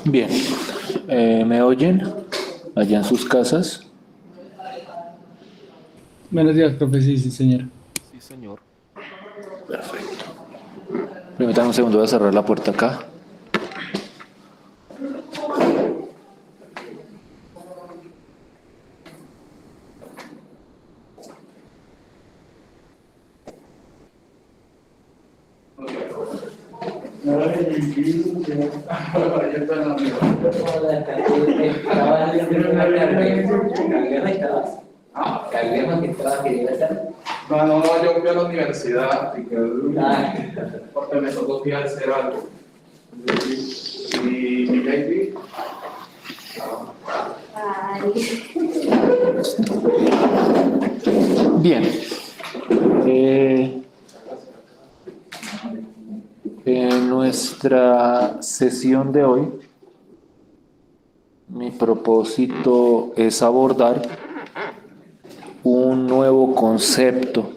Bien, ¿me oyen allá en sus casas? Buenos días, profe. Sí, sí, señor. Sí, señor. Perfecto. Permítame un segundo, voy a cerrar la puerta acá. No, no, no, yo fui a la universidad porque me tocó que hacer algo. Y mi baby. Bien. En nuestra sesión de hoy, mi propósito es abordar un nuevo concepto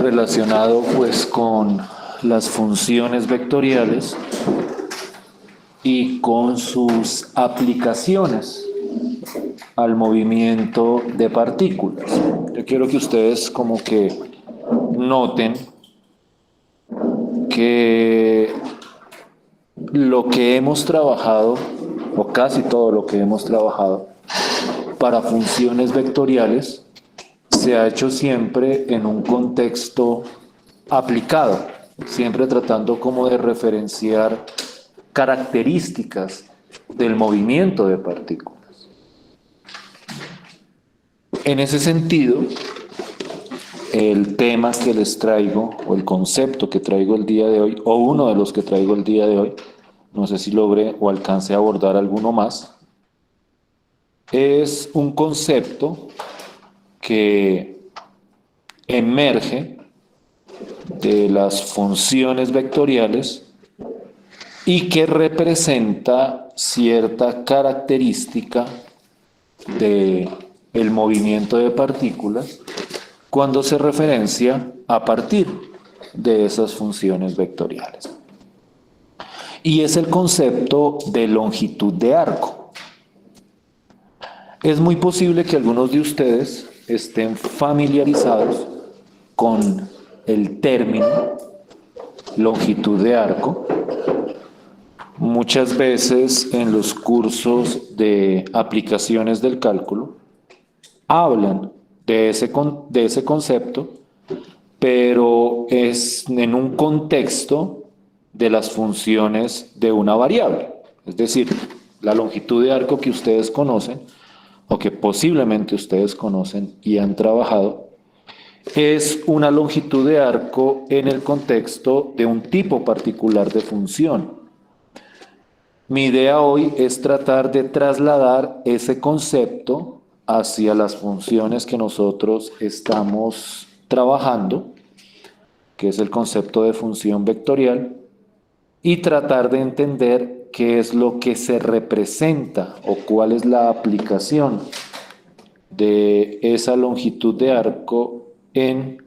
relacionado pues con las funciones vectoriales y con sus aplicaciones al movimiento de partículas. Yo quiero que ustedes como que noten que lo que hemos trabajado, o casi todo lo que hemos trabajado, para funciones vectoriales, se ha hecho siempre en un contexto aplicado, siempre tratando como de referenciar características del movimiento de partículas. En ese sentido, el tema que les traigo, o el concepto que traigo el día de hoy, o uno de los que traigo el día de hoy, no sé si logré o alcance a abordar alguno más, es un concepto que emerge de las funciones vectoriales y que representa cierta característica del movimiento de partículas cuando se referencia a partir de esas funciones vectoriales. Y es el concepto de longitud de arco. Es muy posible que algunos de ustedes estén familiarizados con el término longitud de arco. Muchas veces en los cursos de aplicaciones del cálculo hablan de ese concepto, pero es en un contexto de las funciones de una variable. Es decir, la longitud de arco que ustedes conocen, o que posiblemente ustedes conocen y han trabajado, es una longitud de arco en el contexto de un tipo particular de función. Mi idea hoy es tratar de trasladar ese concepto hacia las funciones que nosotros estamos trabajando, que es el concepto de función vectorial, y tratar de entender qué es lo que se representa o cuál es la aplicación de esa longitud de arco en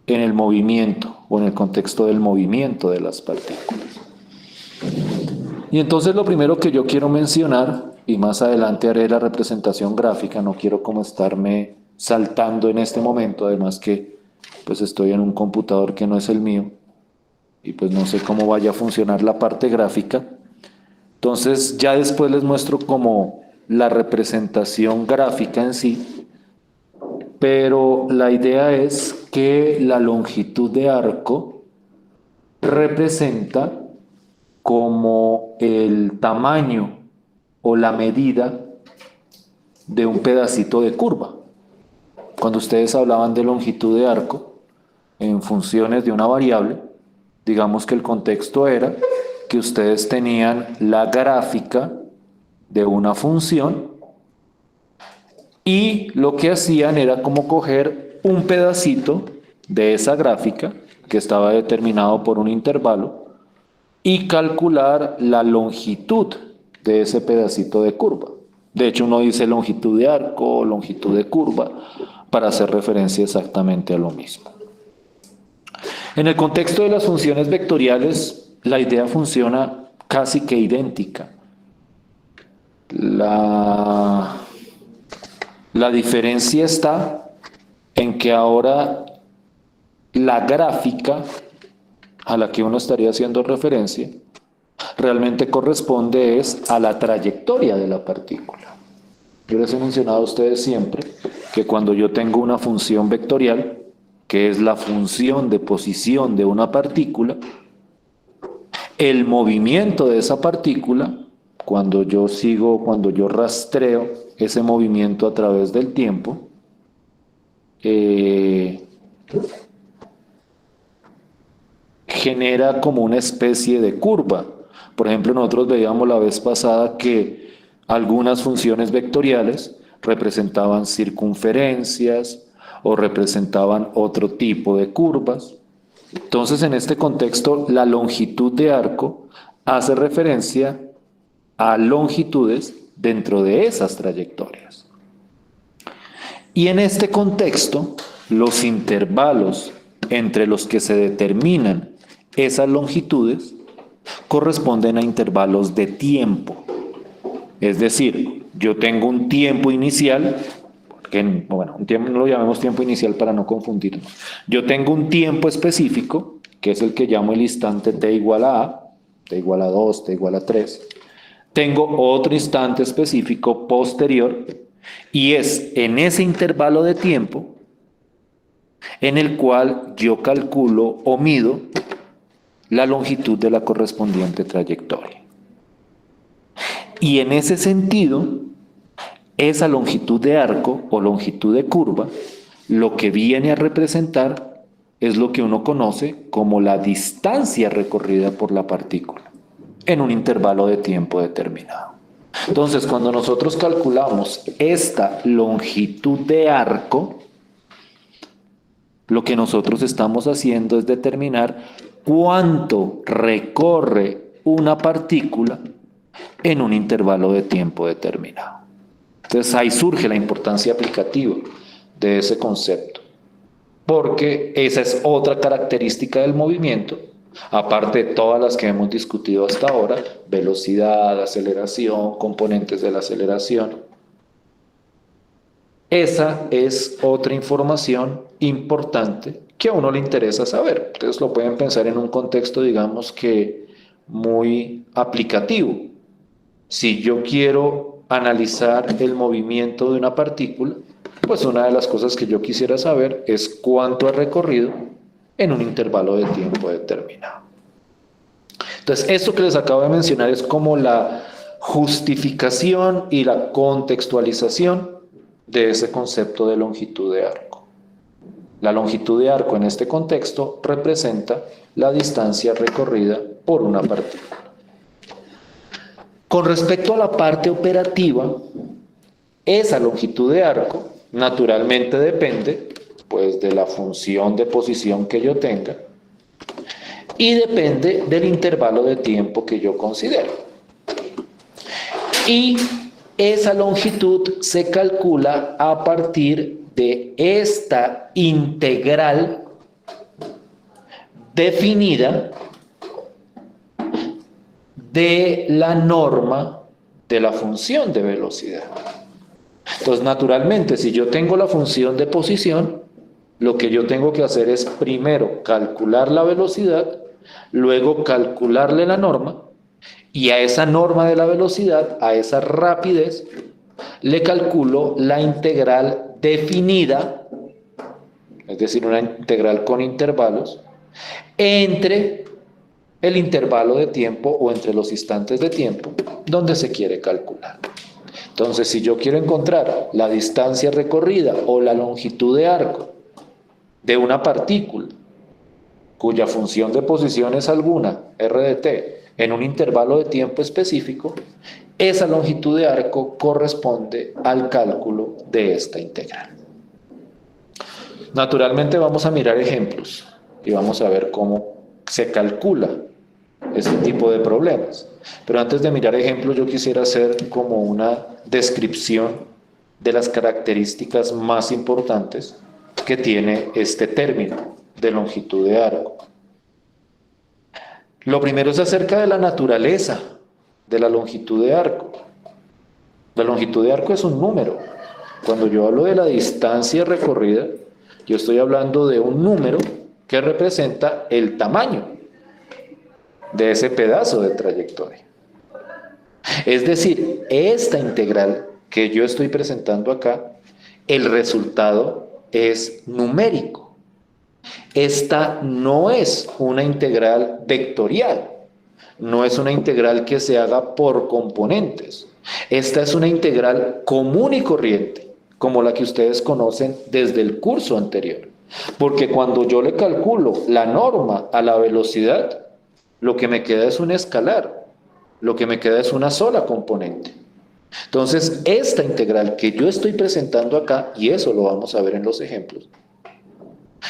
el movimiento o en el contexto del movimiento de las partículas. Y entonces lo primero que yo quiero mencionar, y más adelante haré la representación gráfica, no quiero como estarme saltando en este momento, además que pues estoy en un computador que no es el mío y pues no sé cómo vaya a funcionar la parte gráfica. Entonces ya después les muestro como la representación gráfica en sí, pero la idea es que la longitud de arco representa como el tamaño o la medida de un pedacito de curva. Cuando ustedes hablaban de longitud de arco en funciones de una variable, digamos que el contexto era que ustedes tenían la gráfica de una función y lo que hacían era como coger un pedacito de esa gráfica que estaba determinado por un intervalo y calcular la longitud de ese pedacito de curva. De hecho, uno dice longitud de arco o longitud de curva para hacer referencia exactamente a lo mismo. En el contexto de las funciones vectoriales, la idea funciona casi que idéntica. La diferencia está en que ahora la gráfica a la que uno estaría haciendo referencia realmente corresponde es a la trayectoria de la partícula. Yo les he mencionado a ustedes siempre que cuando yo tengo una función vectorial, que es la función de posición de una partícula, el movimiento de esa partícula, cuando yo rastreo ese movimiento a través del tiempo, genera como una especie de curva. Por ejemplo, nosotros veíamos la vez pasada que algunas funciones vectoriales representaban circunferencias o representaban otro tipo de curvas. Entonces, en este contexto, la longitud de arco hace referencia a longitudes dentro de esas trayectorias. Y en este contexto, los intervalos entre los que se determinan esas longitudes corresponden a intervalos de tiempo. Es decir, yo tengo un tiempo inicial, un tiempo, no lo llamemos tiempo inicial para no confundirnos. Yo tengo un tiempo específico, que es el que llamo el instante t igual a a, t igual a 2, t igual a 3. Tengo otro instante específico posterior, y es en ese intervalo de tiempo en el cual yo calculo o mido la longitud de la correspondiente trayectoria. Y en ese sentido, esa longitud de arco o longitud de curva, lo que viene a representar es lo que uno conoce como la distancia recorrida por la partícula en un intervalo de tiempo determinado. Entonces, cuando nosotros calculamos esta longitud de arco, lo que nosotros estamos haciendo es determinar cuánto recorre una partícula en un intervalo de tiempo determinado. Entonces ahí surge la importancia aplicativa de ese concepto, porque esa es otra característica del movimiento, aparte de todas las que hemos discutido hasta ahora: velocidad, aceleración, componentes de la aceleración. Esa es otra información importante que a uno le interesa saber. Ustedes lo pueden pensar en un contexto, digamos que muy aplicativo. Si yo quiero analizar el movimiento de una partícula, pues una de las cosas que yo quisiera saber es cuánto ha recorrido en un intervalo de tiempo determinado. Entonces, esto que les acabo de mencionar es como la justificación y la contextualización de ese concepto de longitud de arco. La longitud de arco en este contexto representa la distancia recorrida por una partícula. Con respecto a la parte operativa, esa longitud de arco naturalmente depende, pues, de la función de posición que yo tenga y depende del intervalo de tiempo que yo considero. Y esa longitud se calcula a partir de esta integral definida de la norma de la función de velocidad. Entonces, naturalmente, si yo tengo la función de posición, lo que yo tengo que hacer es primero calcular la velocidad, luego calcularle la norma, y a esa norma de la velocidad, a esa rapidez, le calculo la integral definida, es decir, una integral con intervalos, entre el intervalo de tiempo o entre los instantes de tiempo donde se quiere calcular. Entonces, si yo quiero encontrar la distancia recorrida o la longitud de arco de una partícula cuya función de posición es alguna, r de t, en un intervalo de tiempo específico, esa longitud de arco corresponde al cálculo de esta integral. Naturalmente vamos a mirar ejemplos y vamos a ver cómo se calcula este tipo de problemas. Pero antes de mirar ejemplos, yo quisiera hacer como una descripción de las características más importantes que tiene este término de longitud de arco. Lo primero es acerca de la naturaleza de la longitud de arco. La longitud de arco es un número. Cuando yo hablo de la distancia recorrida, yo estoy hablando de un número que representa el tamaño de ese pedazo de trayectoria. Es decir, esta integral que yo estoy presentando acá, el resultado es numérico. Esta no es una integral vectorial, no es una integral que se haga por componentes. Esta es una integral común y corriente, como la que ustedes conocen desde el curso anterior. Porque cuando yo le calculo la norma a la velocidad, lo que me queda es un escalar, lo que me queda es una sola componente. Entonces, esta integral que yo estoy presentando acá, y eso lo vamos a ver en los ejemplos,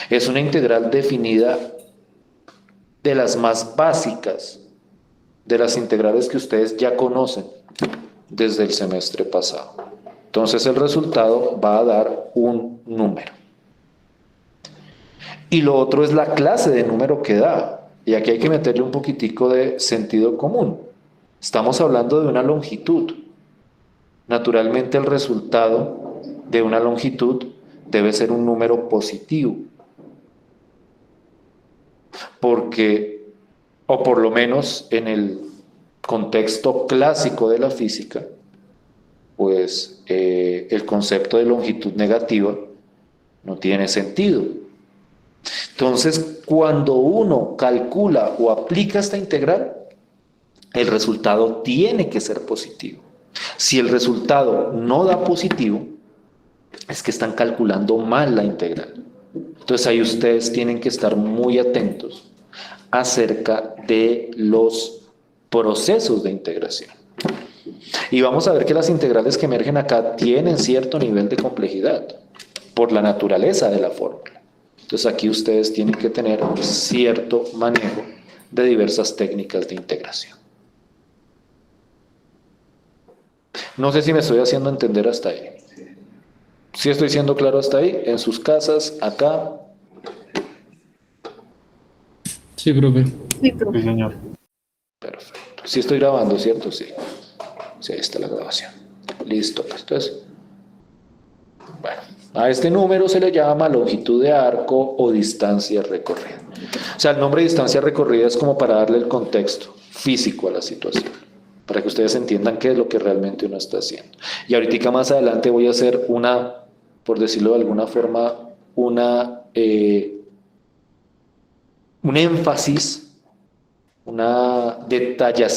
es una integral definida de las más básicas, de las integrales que ustedes ya conocen desde el semestre pasado. Entonces, el resultado va a dar un número. Y lo otro es la clase de número que da. Y aquí hay que meterle un poquitico de sentido común. Estamos hablando de una longitud. Naturalmente el resultado de una longitud debe ser un número positivo. Porque, o por lo menos en el contexto clásico de la física, pues el concepto de longitud negativa no tiene sentido. Entonces, cuando uno calcula o aplica esta integral, el resultado tiene que ser positivo. Si el resultado no da positivo, es que están calculando mal la integral. Entonces ahí ustedes tienen que estar muy atentos acerca de los procesos de integración. Y vamos a ver que las integrales que emergen acá tienen cierto nivel de complejidad por la naturaleza de la fórmula. Entonces aquí ustedes tienen que tener cierto manejo de diversas técnicas de integración. No sé si me estoy haciendo entender hasta ahí. ¿Sí estoy siendo claro hasta ahí? ¿En sus casas? ¿Acá? Sí, profe. Sí, señor. Perfecto. Sí estoy grabando, ¿cierto? Sí. Sí, ahí está la grabación. Listo. Pues, entonces, bueno, a este número se le llama longitud de arco o distancia recorrida. O sea, el nombre de distancia recorrida es como para darle el contexto físico a la situación, para que ustedes entiendan qué es lo que realmente uno está haciendo. Y ahorita más adelante voy a hacer una, por decirlo de alguna forma, un énfasis, una detalle,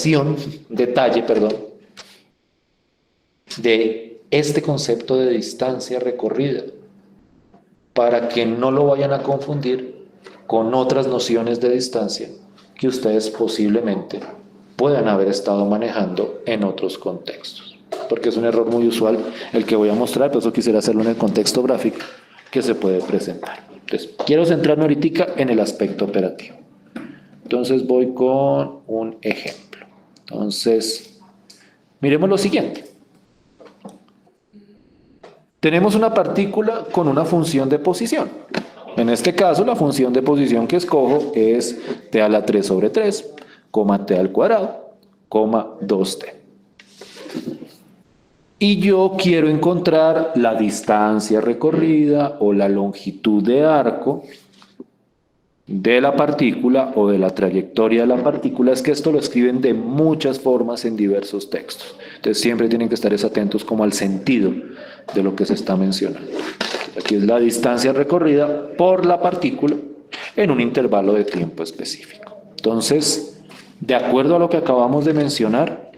de este concepto de distancia recorrida, para que no lo vayan a confundir con otras nociones de distancia que ustedes posiblemente puedan haber estado manejando en otros contextos, porque es un error muy usual el que voy a mostrar, por eso quisiera hacerlo en el contexto gráfico que se puede presentar. Entonces, quiero centrarme ahorita en el aspecto operativo. Entonces voy con un ejemplo. Entonces, miremos lo siguiente. Tenemos una partícula con una función de posición. En este caso, la función de posición que escojo es t a la 3 sobre 3, t al cuadrado, 2t. Y yo quiero encontrar la distancia recorrida o la longitud de arco de la partícula o de la trayectoria de la partícula. Es que esto lo escriben de muchas formas en diversos textos. Entonces siempre tienen que estar atentos como al sentido de lo que se está mencionando. Aquí es la distancia recorrida por la partícula en un intervalo de tiempo específico. Entonces, de acuerdo a lo que acabamos de mencionar,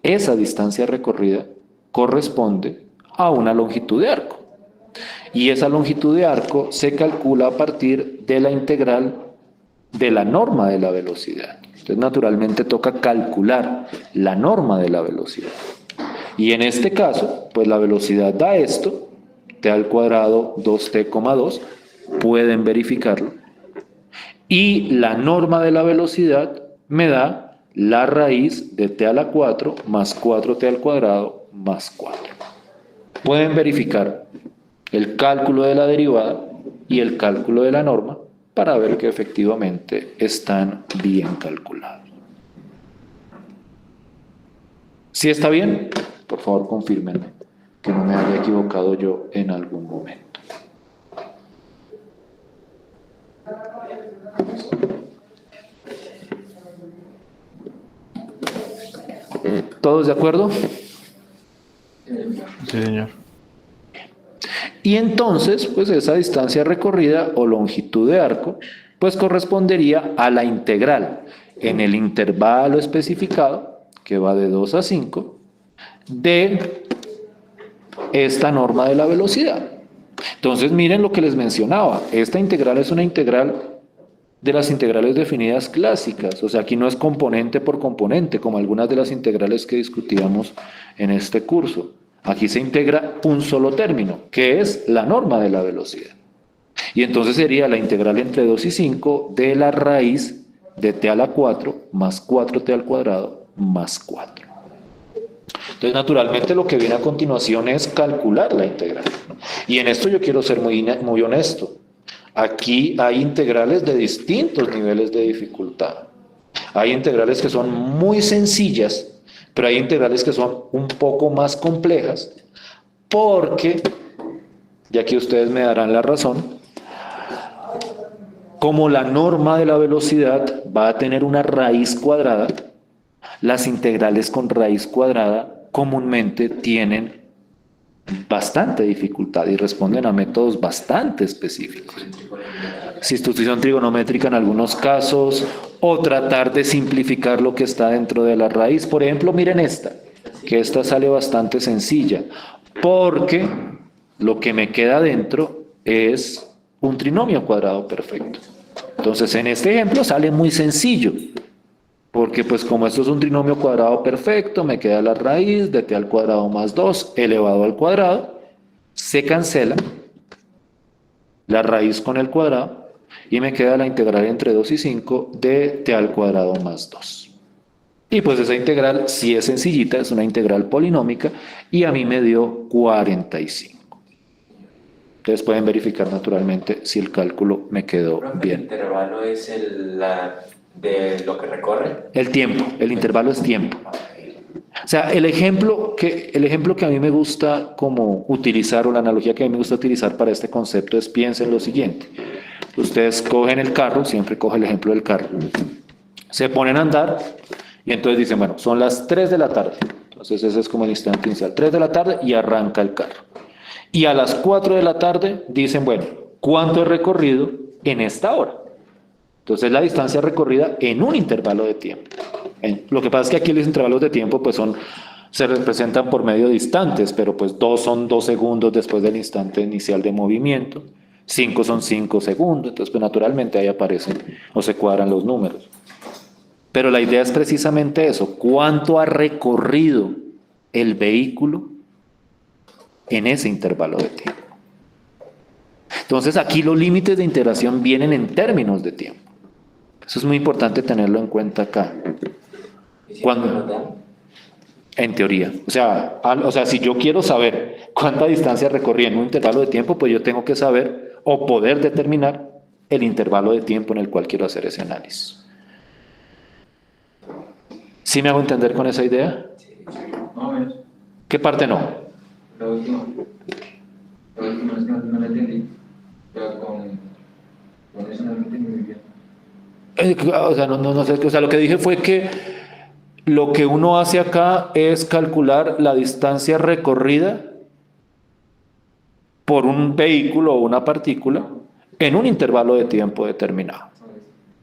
esa distancia recorrida corresponde a una longitud de arco. Y esa longitud de arco se calcula a partir de la integral de la norma de la velocidad. Entonces, naturalmente, toca calcular la norma de la velocidad. Y en este caso, pues la velocidad da esto, t al cuadrado 2t,2, pueden verificarlo. Y la norma de la velocidad me da la raíz de t a la 4 más 4t al cuadrado más 4. Pueden verificar el cálculo de la derivada y el cálculo de la norma para ver que efectivamente están bien calculados. ¿Sí está bien? Por favor, confírmenme que no me haya equivocado yo en algún momento. ¿Todos de acuerdo? Sí, señor. Y entonces, pues esa distancia recorrida o longitud de arco, pues correspondería a la integral en el intervalo especificado, que va de 2 a 5, de esta norma de la velocidad. Entonces, miren lo que les mencionaba. Esta integral es una integral de las integrales definidas clásicas. O sea, aquí no es componente por componente, como algunas de las integrales que discutíamos en este curso. Aquí se integra un solo término, que es la norma de la velocidad. Y entonces sería la integral entre 2 y 5 de la raíz de t a la 4 más 4t al cuadrado más 4. Entonces, naturalmente, lo que viene a continuación es calcular la integral. Y en esto yo quiero ser muy honesto. Aquí hay integrales de distintos niveles de dificultad. Hay integrales que son muy sencillas, pero hay integrales que son un poco más complejas, porque, y aquí ustedes me darán la razón, como la norma de la velocidad va a tener una raíz cuadrada, las integrales con raíz cuadrada comúnmente tienen bastante dificultad y responden a métodos bastante específicos. Sustitución trigonométrica en algunos casos, o tratar de simplificar lo que está dentro de la raíz. Por ejemplo, miren esta, que esta sale bastante sencilla, porque lo que me queda dentro es un trinomio cuadrado perfecto. Entonces, en este ejemplo sale muy sencillo, porque pues como esto es un trinomio cuadrado perfecto, me queda la raíz de t al cuadrado más 2 elevado al cuadrado, se cancela la raíz con el cuadrado y me queda la integral entre 2 y 5 de t al cuadrado más 2. Y pues esa integral sí es sencillita, es una integral polinómica y a mí me dio 45. Ustedes pueden verificar naturalmente si el cálculo me quedó bien. ¿El intervalo es de lo que recorre? El tiempo, el intervalo es tiempo. O sea, el ejemplo que a mí me gusta como utilizar, o la analogía que a mí me gusta utilizar para este concepto es: piensen lo siguiente. Ustedes cogen el carro, siempre cojo el ejemplo del carro, se ponen a andar y entonces dicen, bueno, son las 3 de la tarde. Entonces ese es como el instante inicial, 3 de la tarde y arranca el carro. Y a las 4 de la tarde dicen, bueno, ¿cuánto he recorrido en esta hora? Entonces la distancia recorrida en un intervalo de tiempo. Lo que pasa es que aquí los intervalos de tiempo pues se representan por medio de instantes, pero pues 2 son 2 segundos después del instante inicial de movimiento, 5 son 5 segundos, entonces pues naturalmente ahí aparecen o se cuadran los números. Pero la idea es precisamente eso: ¿cuánto ha recorrido el vehículo en ese intervalo de tiempo? Entonces aquí los límites de integración vienen en términos de tiempo. Eso es muy importante tenerlo en cuenta acá. Cuando, en teoría, o sea, si yo quiero saber cuánta distancia recorrí en un intervalo de tiempo, pues yo tengo que saber o poder determinar el intervalo de tiempo en el cual quiero hacer ese análisis. ¿Sí me hago entender con esa idea? ¿Qué parte no? La última es que no la entendí, pero con eso no lo entendí muy bien. O sea, no sé, o sea, lo que dije fue que lo que uno hace acá es calcular la distancia recorrida por un vehículo o una partícula en un intervalo de tiempo determinado.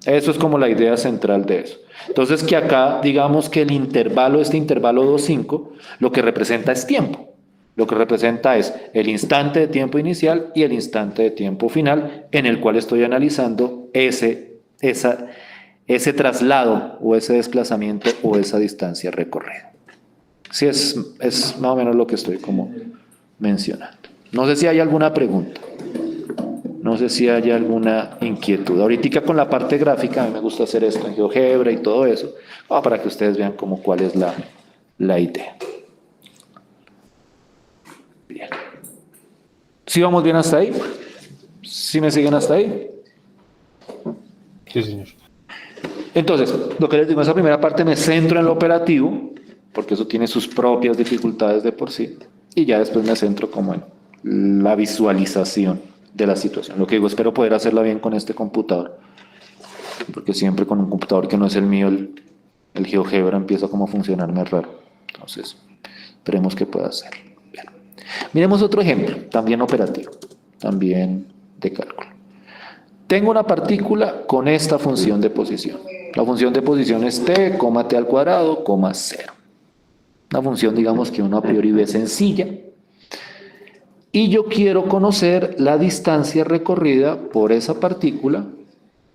Eso es como la idea central de eso. Entonces, que acá digamos que el intervalo, este intervalo 2,5, lo que representa es tiempo. Lo que representa es el instante de tiempo inicial y el instante de tiempo final en el cual estoy analizando ese traslado o ese desplazamiento o esa distancia recorrida. Sí, es más o menos lo que estoy como mencionando. No sé si hay alguna pregunta. No sé si hay alguna inquietud. Ahorita con la parte gráfica, a mí me gusta hacer esto en GeoGebra y todo eso, para que ustedes vean como cuál es la idea. Bien. ¿Sí vamos bien hasta ahí? ¿Sí me siguen hasta ahí? Sí, señor. Entonces, lo que les digo, esa primera parte me centro en lo operativo, porque eso tiene sus propias dificultades de por sí, y ya después me centro como en la visualización de la situación. Lo que digo, espero poder hacerla bien con este computador, porque siempre con un computador que no es el mío, el GeoGebra empieza como a funcionarme raro. Entonces, esperemos que pueda hacerlo. Bien. Miremos otro ejemplo, también operativo, también de cálculo. Tengo una partícula con esta función de posición. La función de posición es t, t al cuadrado, 0. Una función, digamos, que uno a priori ve sencilla. Y yo quiero conocer la distancia recorrida por esa partícula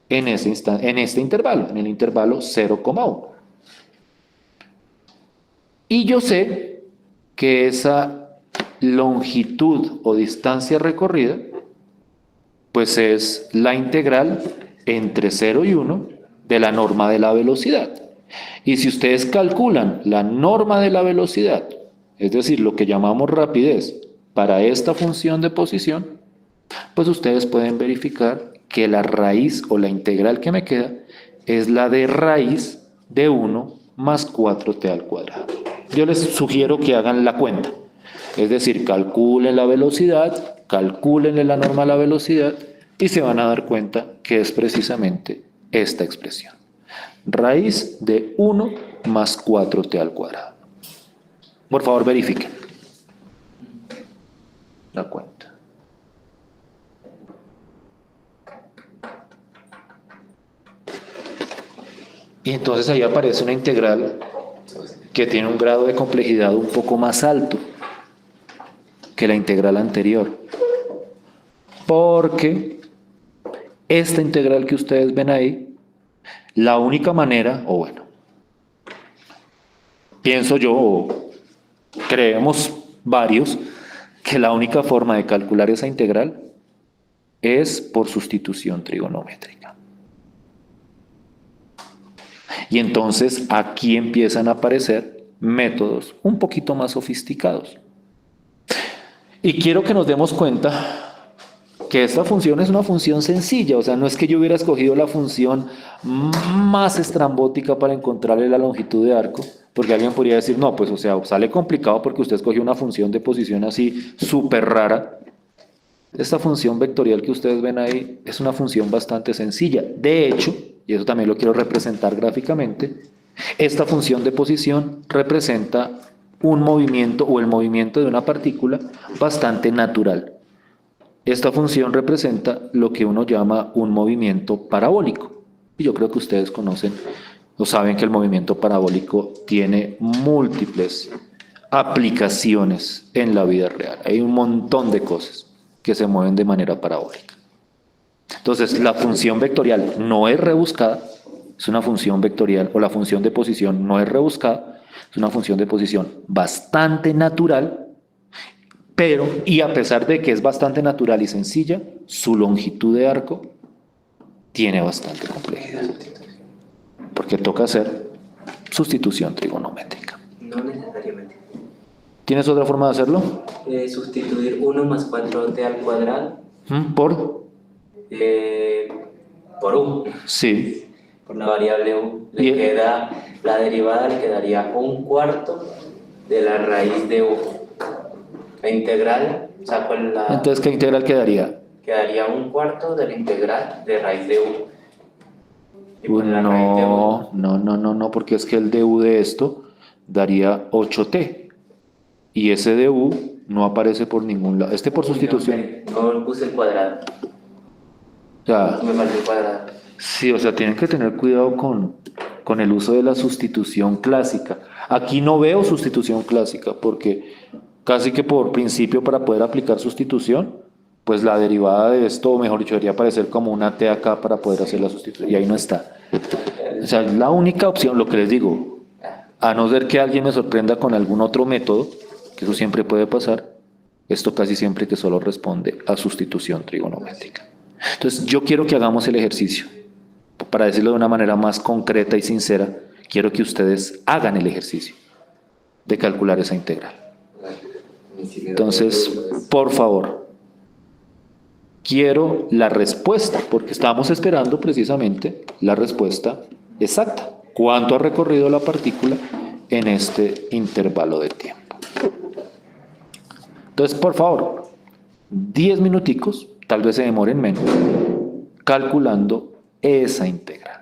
en este intervalo, en el intervalo 0,1. Y yo sé que esa longitud o distancia recorrida pues es la integral entre 0 y 1 de la norma de la velocidad. Y si ustedes calculan la norma de la velocidad, es decir, lo que llamamos rapidez, para esta función de posición, pues ustedes pueden verificar que la raíz o la integral que me queda es la de raíz de 1 más 4t al cuadrado. Yo les sugiero que hagan la cuenta. Es decir, calculen la velocidad, calculen la norma de la velocidad y se van a dar cuenta que es precisamente esta expresión. Raíz de 1 más 4t al cuadrado. Por favor, verifiquen la cuenta. Y entonces ahí aparece una integral que tiene un grado de complejidad un poco más alto que la integral anterior. Porque esta integral que ustedes ven ahí, la única manera, o bueno, pienso yo, o creemos varios, que la única forma de calcular esa integral es por sustitución trigonométrica. Y entonces aquí empiezan a aparecer métodos un poquito más sofisticados. Y quiero que nos demos cuenta que esta función es una función sencilla, o sea, no es que yo hubiera escogido la función más estrambótica para encontrarle la longitud de arco, porque alguien podría decir, no, pues o sea, sale complicado porque usted escogió una función de posición así súper rara. Esta función vectorial que ustedes ven ahí es una función bastante sencilla. De hecho, y eso también lo quiero representar gráficamente, esta función de posición representa un movimiento o el movimiento de una partícula bastante natural. Esta función representa lo que uno llama un movimiento parabólico. Y yo creo que ustedes conocen o saben que el movimiento parabólico tiene múltiples aplicaciones en la vida real. Hay un montón de cosas que se mueven de manera parabólica. Entonces, la función vectorial no es rebuscada, es una función vectorial, o la función de posición no es rebuscada, es una función de posición bastante natural, pero, y a pesar de que es bastante natural y sencilla, su longitud de arco tiene bastante complejidad, porque toca hacer sustitución trigonométrica. No necesariamente. ¿Tienes otra forma de hacerlo? Sustituir 1 más 4t al cuadrado ¿Por? por u. Sí. Por la variable u. Y- La derivada le quedaría 1/4 de la raíz de u. La integral, saco la... Entonces, ¿qué integral quedaría? Quedaría 1/4 de la integral de raíz de u. Y por la raíz de u. No, porque es que el du de esto daría 8t. Y ese du no aparece por ningún lado. Este por sustitución. No puse el cuadrado. O sea, Me faltó el cuadrado. sí, o sea, tienen que tener cuidado con el uso de la sustitución clásica. Aquí no veo sustitución clásica porque casi que por principio para poder aplicar sustitución, pues la derivada de esto, o mejor dicho, debería aparecer como una t acá para poder hacer la sustitución. Y ahí no está. O sea, la única opción, lo que les digo, a no ser que alguien me sorprenda con algún otro método, que eso siempre puede pasar, esto casi siempre que solo responde a sustitución trigonométrica. Entonces, yo quiero que hagamos el ejercicio. Para decirlo de una manera más concreta y sincera, quiero que ustedes hagan el ejercicio de calcular esa integral. Entonces, por favor, quiero la respuesta, porque estamos esperando precisamente la respuesta exacta. ¿Cuánto ha recorrido la partícula en este intervalo de tiempo? Entonces, por favor, 10 minuticos, tal vez se demoren menos, calculando esa integral.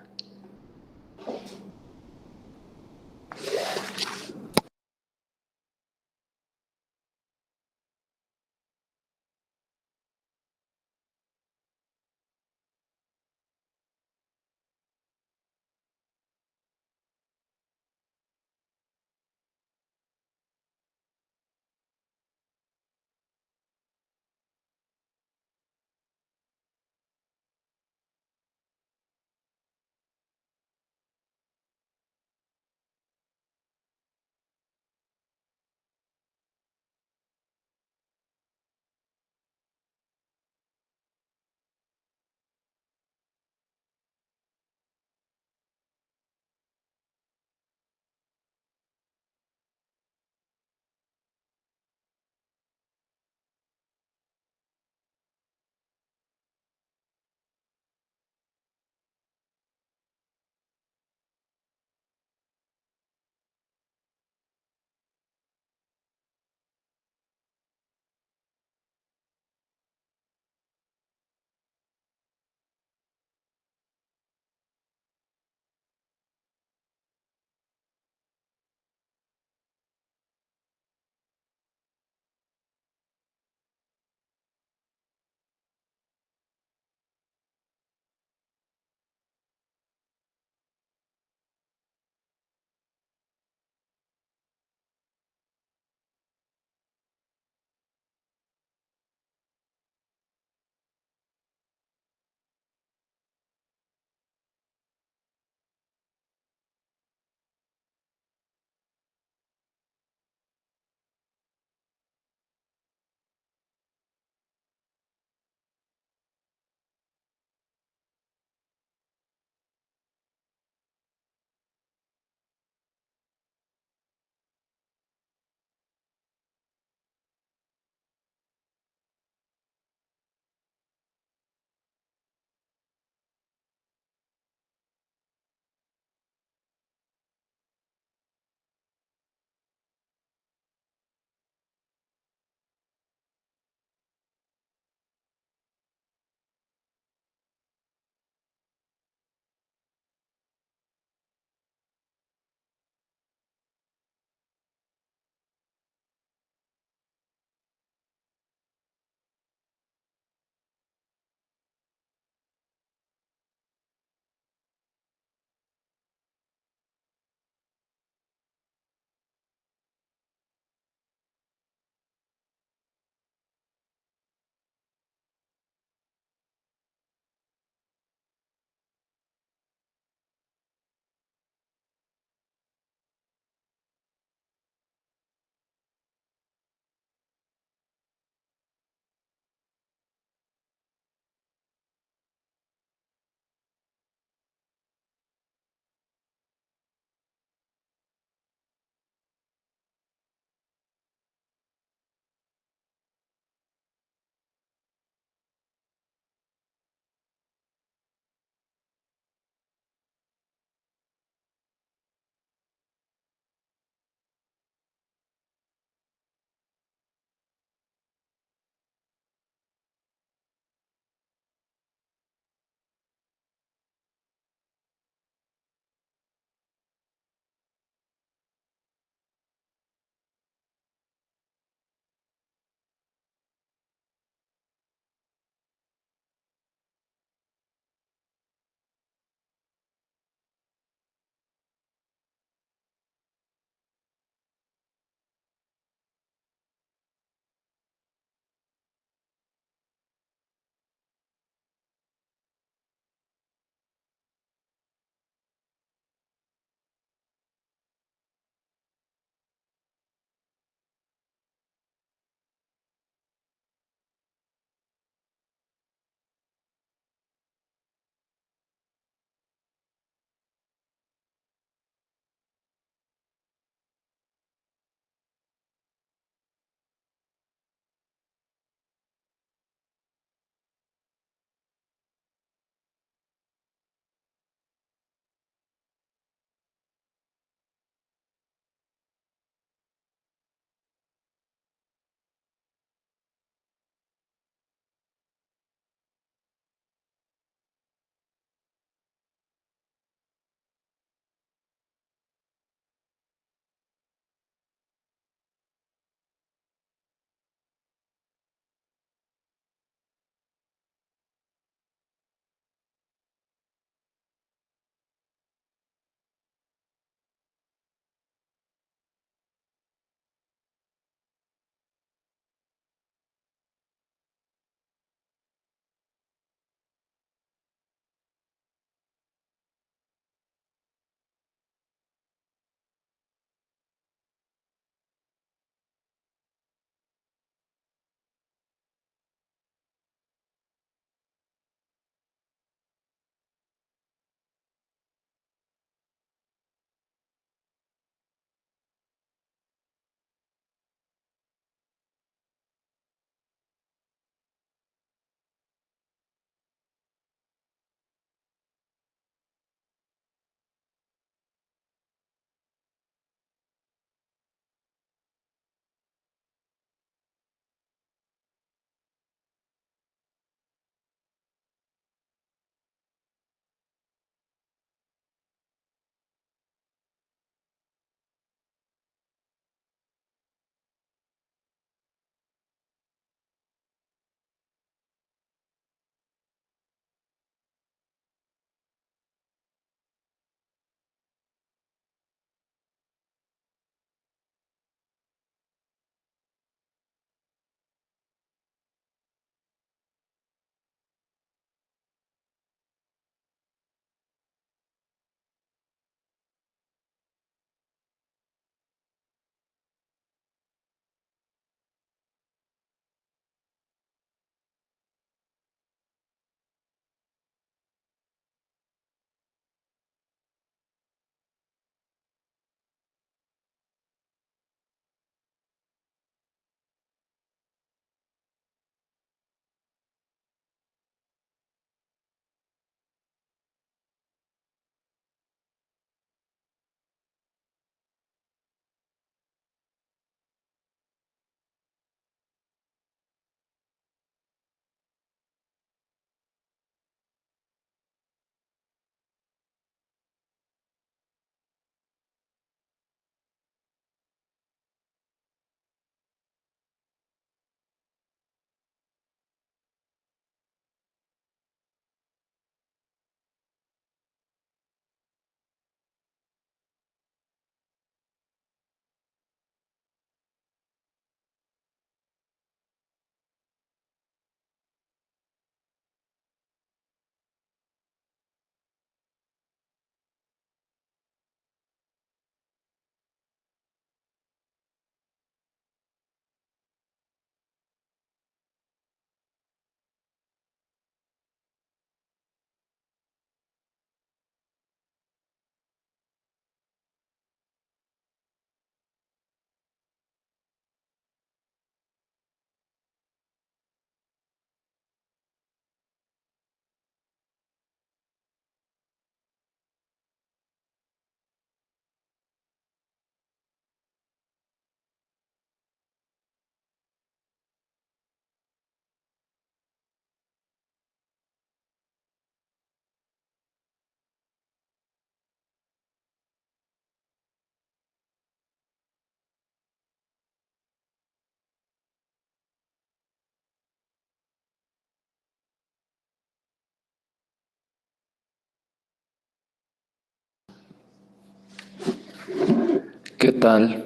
¿Qué tal?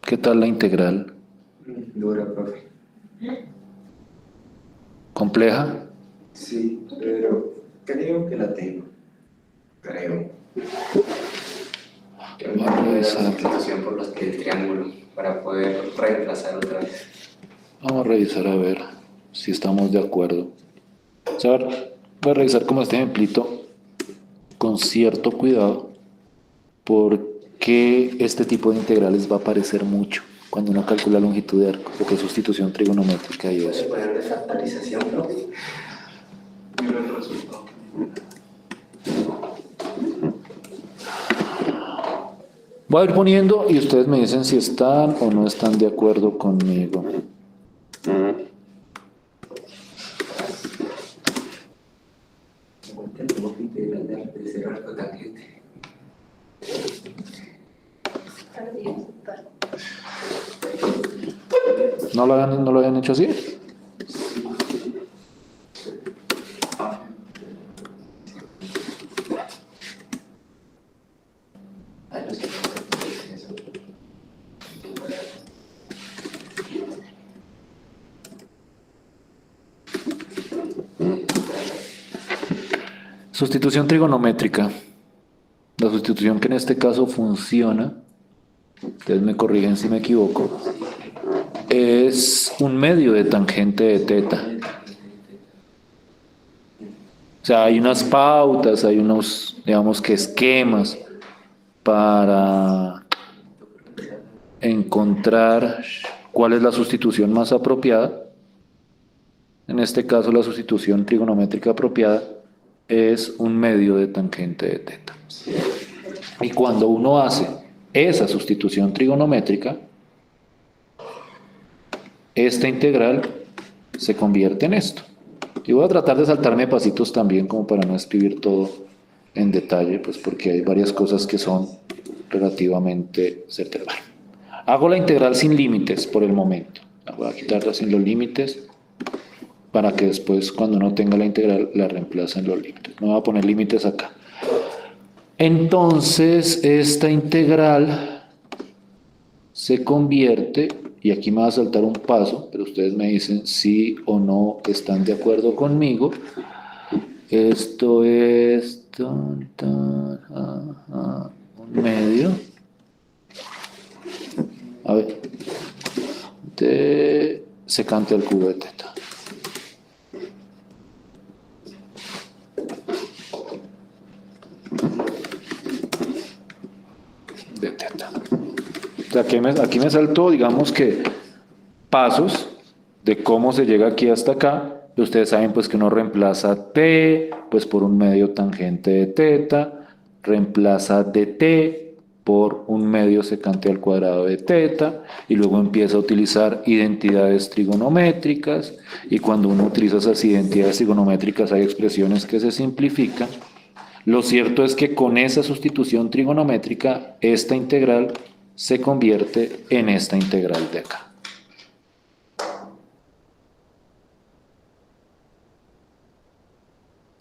¿Qué tal la integral? Dura, profe. ¿Compleja? Sí, pero creo que la tengo. Creo. Yo me voy a dar la sustitución por los que el triángulo para poder reemplazar otra vez. Vamos a revisar a ver si estamos de acuerdo. O sea, voy a revisar como este ejemplito con cierto cuidado porque este tipo de integrales va a aparecer mucho cuando uno calcula longitud de arco, lo que es sustitución trigonométrica y ¿Puede eso. poner desactualización, profe? Mira el resultado. Voy a ir poniendo y ustedes me dicen si están o no están de acuerdo conmigo. Tengo que integral de cero al cotangente. ¿No lo habían hecho así? Ah, no sé. Sustitución trigonométrica. La sustitución que en este caso funciona, ustedes me corrigen si me equivoco, es un medio de tangente de teta. O sea, hay unas pautas, hay unos, digamos que esquemas para encontrar cuál es la sustitución más apropiada. En este caso, la sustitución trigonométrica apropiada es un medio de tangente de teta. Y cuando uno hace esa sustitución trigonométrica, esta integral se convierte en esto. Y voy a tratar de saltarme pasitos también como para no escribir todo en detalle, pues porque hay varias cosas que son relativamente certeras. Bueno, hago la integral sin límites por el momento. La voy a quitarla sin los límites para que después cuando no tenga la integral la reemplace en los límites. No voy a poner límites acá. Entonces esta integral se convierte, y aquí me va a saltar un paso, pero ustedes me dicen si o no están de acuerdo conmigo. Esto es un medio. A ver, de secante al cubo de teta. De teta. O sea, aquí me saltó, digamos que pasos de cómo se llega aquí hasta acá. Y ustedes saben pues que uno reemplaza t pues por un medio tangente de teta, reemplaza dt por un medio secante al cuadrado de teta y luego empieza a utilizar identidades trigonométricas y cuando uno utiliza esas identidades trigonométricas hay expresiones que se simplifican. Lo cierto es que con esa sustitución trigonométrica esta integral se convierte en esta integral de acá.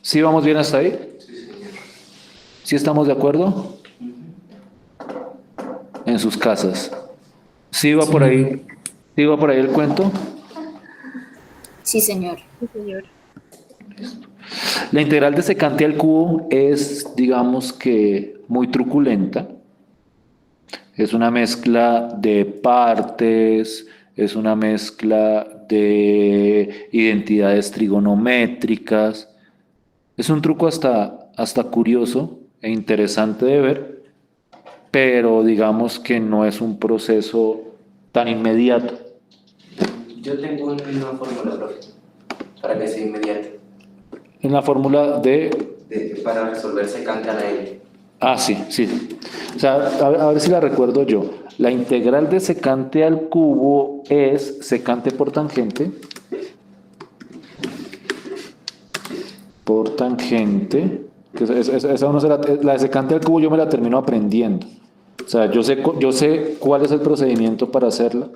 ¿Sí vamos bien hasta ahí? ¿Sí estamos de acuerdo? En sus casas. ¿Sí va por ahí? ¿Sí va por ahí el cuento? Sí, señor. La integral de secante al cubo es, digamos que, muy truculenta. Es una mezcla de partes, es una mezcla de identidades trigonométricas. Es un truco hasta curioso e interesante de ver, pero digamos que no es un proceso tan inmediato. Yo tengo una fórmula, profe, para que sea inmediato. En la fórmula Para resolver secante a la L. Ah, sí, sí. O sea, a ver si la recuerdo yo. La integral de secante al cubo es secante por tangente. Por tangente. Esa uno la de secante al cubo yo me la termino aprendiendo. O sea, yo sé cuál es el procedimiento para hacerla,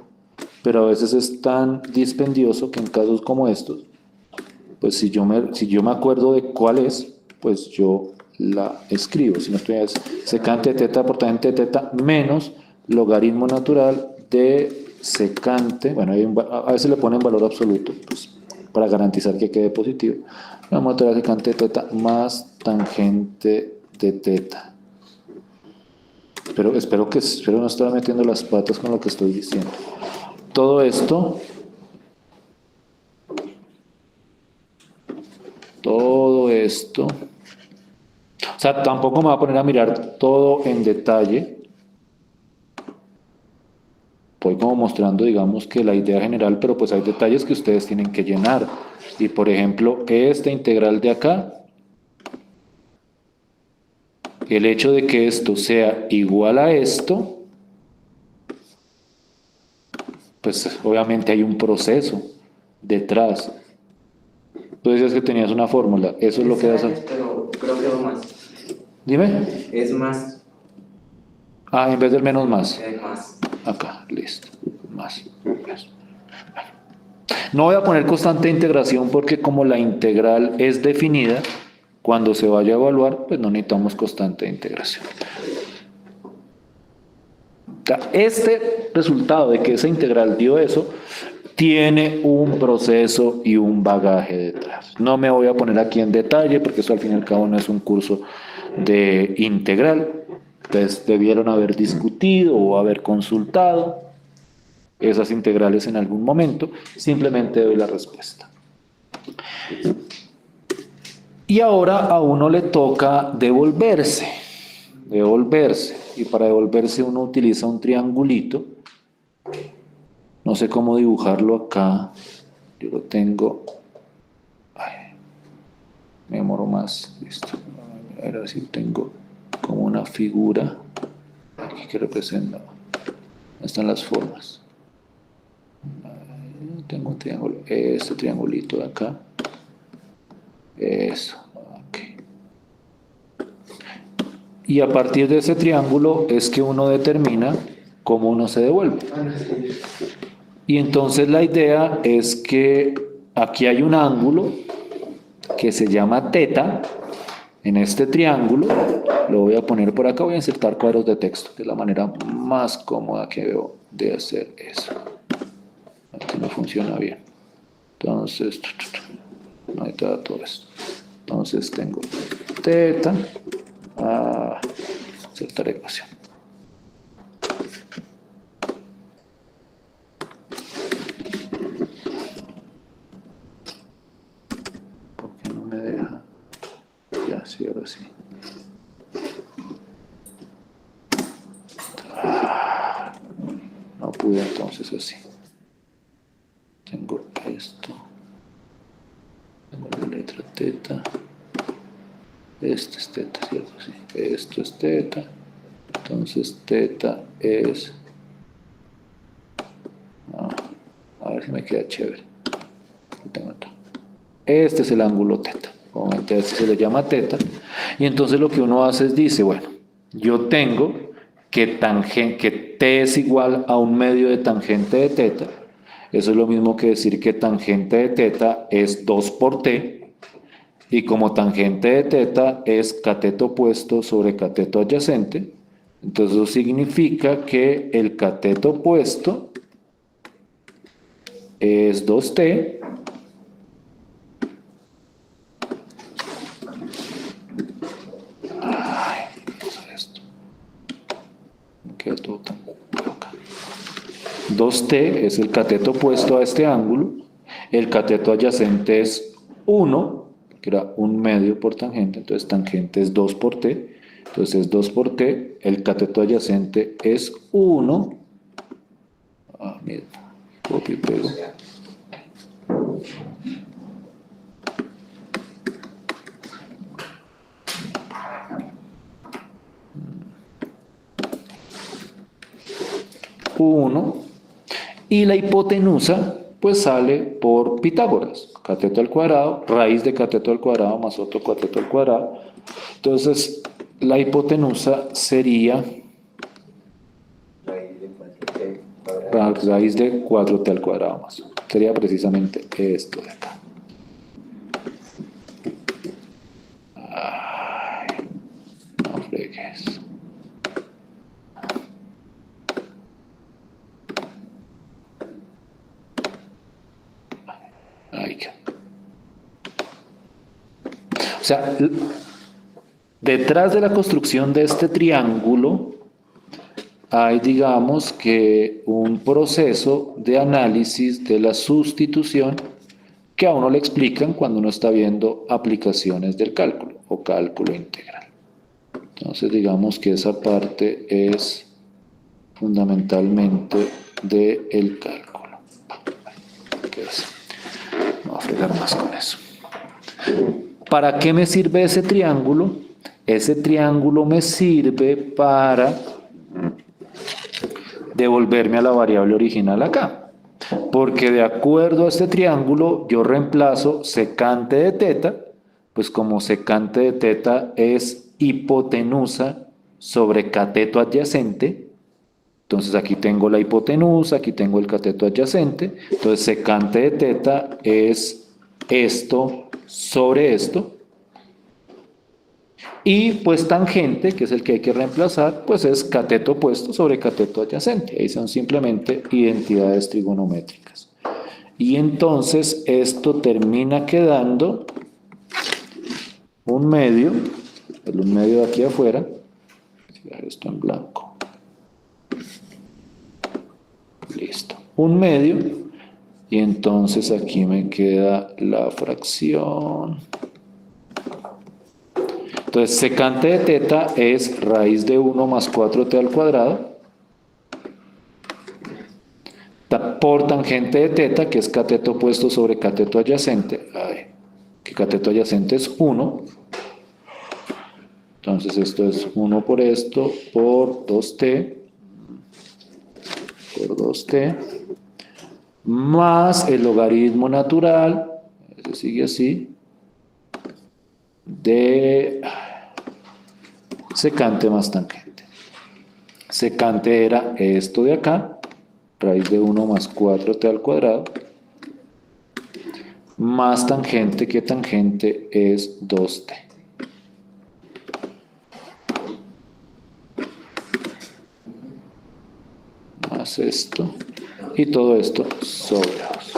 pero a veces es tan dispendioso que en casos como estos, pues si yo me acuerdo de cuál es, pues yo la escribo. Si no estoy secante de teta por tangente de teta menos logaritmo natural de secante, bueno, a veces le ponen valor absoluto, pues, para garantizar que quede positivo. Vamos a traer secante de teta más tangente de teta. Pero espero no estar metiendo las patas con lo que estoy diciendo. Todo esto, o sea, tampoco me voy a poner a mirar todo en detalle. Voy como mostrando, digamos, que la idea general, pero pues hay detalles que ustedes tienen que llenar. Y por ejemplo, esta integral de acá, el hecho de que esto sea igual a esto, pues obviamente hay un proceso detrás. Tú decías que tenías una fórmula, eso es lo que das a... Pero creo que va más. Dime. Es más. Ah, en vez del menos más. Es más. Acá, listo. Más. No voy a poner constante de integración porque como la integral es definida, cuando se vaya a evaluar, pues no necesitamos constante de integración. Este resultado de que esa integral dio eso, tiene un proceso y un bagaje detrás. No me voy a poner aquí en detalle porque eso al fin y al cabo no es un curso de integral. Entonces debieron haber discutido o haber consultado esas integrales en algún momento. Simplemente doy la respuesta. Y ahora a uno le toca devolverse. Y para devolverse uno utiliza un triangulito. No sé cómo dibujarlo acá. Yo lo tengo. Ay, me demoro más. Listo. A ver si tengo como una figura aquí que representa. ¿Dónde están las formas? Tengo un triángulo. Este triangulito de acá. Eso. Okay. Y a partir de ese triángulo es que uno determina cómo uno se devuelve. Y entonces la idea es que aquí hay un ángulo que se llama teta en este triángulo. Lo voy a poner por acá, voy a insertar cuadros de texto, que es la manera más cómoda que veo de hacer eso. Aquí no funciona bien. Entonces, ahí está todo esto. Entonces tengo teta, insertar ecuación. Sí, ahora sí. No pude entonces así. Tengo esto. Tengo la letra teta. Esto es teta, ¿cierto? Sí. Esto es teta. Entonces teta es... a ver si me queda chévere. Este es el ángulo teta. Este se le llama teta. Y entonces lo que uno hace es dice, bueno, yo tengo que t es igual a un medio de tangente de teta. Eso es lo mismo que decir que tangente de teta es 2 por t. Y como tangente de teta es cateto opuesto sobre cateto adyacente, entonces eso significa que el cateto opuesto es 2t. Esto. Me queda todo tan acá. 2t es el cateto opuesto a este ángulo. El cateto adyacente es 1, que era un medio por tangente, entonces tangente es 2 por t, entonces es 2 por t, el cateto adyacente es 1. Mira, copio y pego. Y la hipotenusa pues sale por Pitágoras, cateto al cuadrado, raíz de cateto al cuadrado más otro cateto al cuadrado. Entonces la hipotenusa sería raíz de 4t al cuadrado más. Sería precisamente esto de acá. sea, detrás de la construcción de este triángulo hay, digamos, que un proceso de análisis de la sustitución que a uno le explican cuando uno está viendo aplicaciones del cálculo o cálculo integral. Entonces, digamos que esa parte es fundamentalmente del cálculo. ¿Qué es? No voy a fregar más con eso. ¿Para qué me sirve ese triángulo? Ese triángulo me sirve para devolverme a la variable original acá. Porque de acuerdo a este triángulo, yo reemplazo secante de teta, pues como secante de teta es hipotenusa sobre cateto adyacente, entonces aquí tengo la hipotenusa, aquí tengo el cateto adyacente, entonces secante de teta es esto sobre esto, y pues tangente, que es el que hay que reemplazar, pues es cateto opuesto sobre cateto adyacente. Ahí son simplemente identidades trigonométricas. Y entonces esto termina quedando un medio de aquí afuera. Voy a dejar esto en blanco. Listo. Un medio. Y entonces aquí me queda la fracción. Entonces, secante de teta es raíz de 1 más 4t al cuadrado por tangente de teta, que es cateto opuesto sobre cateto adyacente, que cateto adyacente es 1. Entonces, esto es 1 por esto, por 2t, más el logaritmo natural, eso sigue así, de secante más tangente. Secante era esto de acá, raíz de 1 más 4t al cuadrado, más tangente, que tangente es 2t. Más esto, y todo esto sobre 2.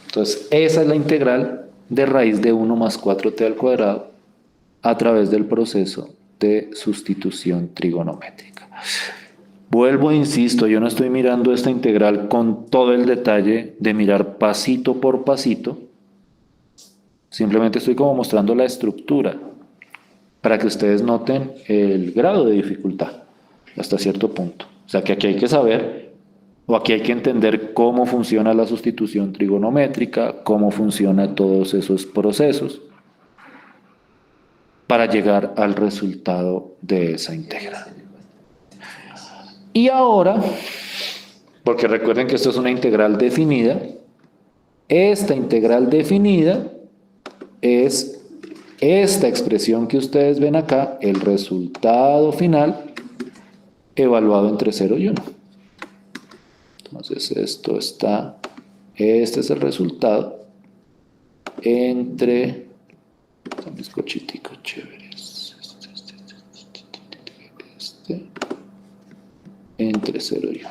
Entonces, esa es la integral de raíz de 1 más 4t al cuadrado a través del proceso de sustitución trigonométrica. Vuelvo e insisto, yo no estoy mirando esta integral con todo el detalle de mirar pasito por pasito, simplemente estoy como mostrando la estructura para que ustedes noten el grado de dificultad hasta cierto punto. O sea que aquí hay que saber, o aquí hay que entender cómo funciona la sustitución trigonométrica, cómo funcionan todos esos procesos para llegar al resultado de esa integral. Y ahora, porque recuerden que esto es una integral definida, esta integral definida es esta expresión que ustedes ven acá, el resultado final evaluado entre 0 y 1. Entonces esto está, este es el resultado entre, son mis cochiticos chéveres, entre 0 y 1.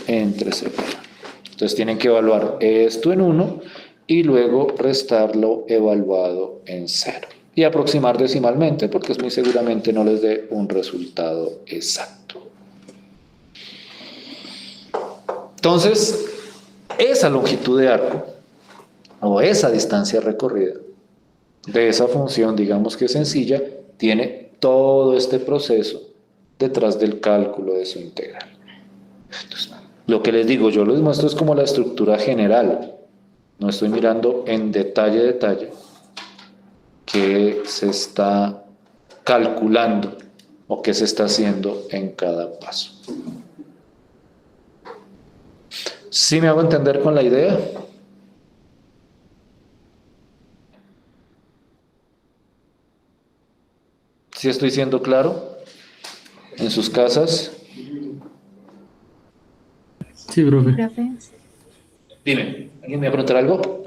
Entre 0 y 1. Entonces tienen que evaluar esto en 1 y luego restarlo evaluado en 0. Y aproximar decimalmente, porque es muy seguramente no les dé un resultado exacto. Entonces, esa longitud de arco, o esa distancia recorrida, de esa función, digamos que sencilla, tiene todo este proceso detrás del cálculo de su integral. Entonces, lo que les digo, yo les muestro es como la estructura general. No estoy mirando en detalle qué se está calculando o qué se está haciendo en cada paso. ¿Sí me hago entender con la idea? ¿Sí estoy siendo claro? ¿En sus casas? Sí, profe. Profe. Dime, ¿alguien me va a preguntar algo?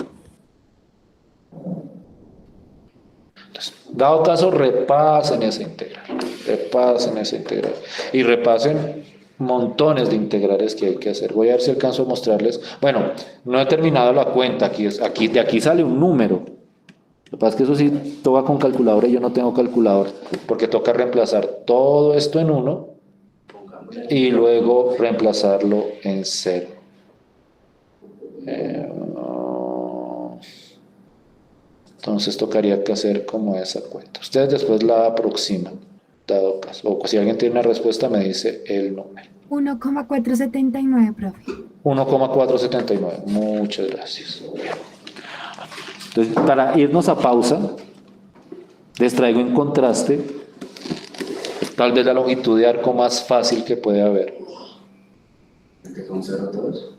Entonces, dado caso, repasen esa integral. Y repasen montones de integrales que hay que hacer. Voy a ver si alcanzo a mostrarles. Bueno, no he terminado la cuenta. De aquí sale un número. Lo que pasa es que eso sí toca con calculadora y yo no tengo calculadora, porque toca reemplazar todo esto en 1 y luego reemplazarlo en 0. Entonces tocaría que hacer como esa cuenta. Ustedes después la aproximan, dado caso. O si alguien tiene una respuesta, me dice el número. 1,479, profe. 1,479. Muchas gracias. Entonces, para irnos a pausa, les traigo en contraste tal vez la longitud de arco más fácil que puede haber. ¿Que son 0 todos?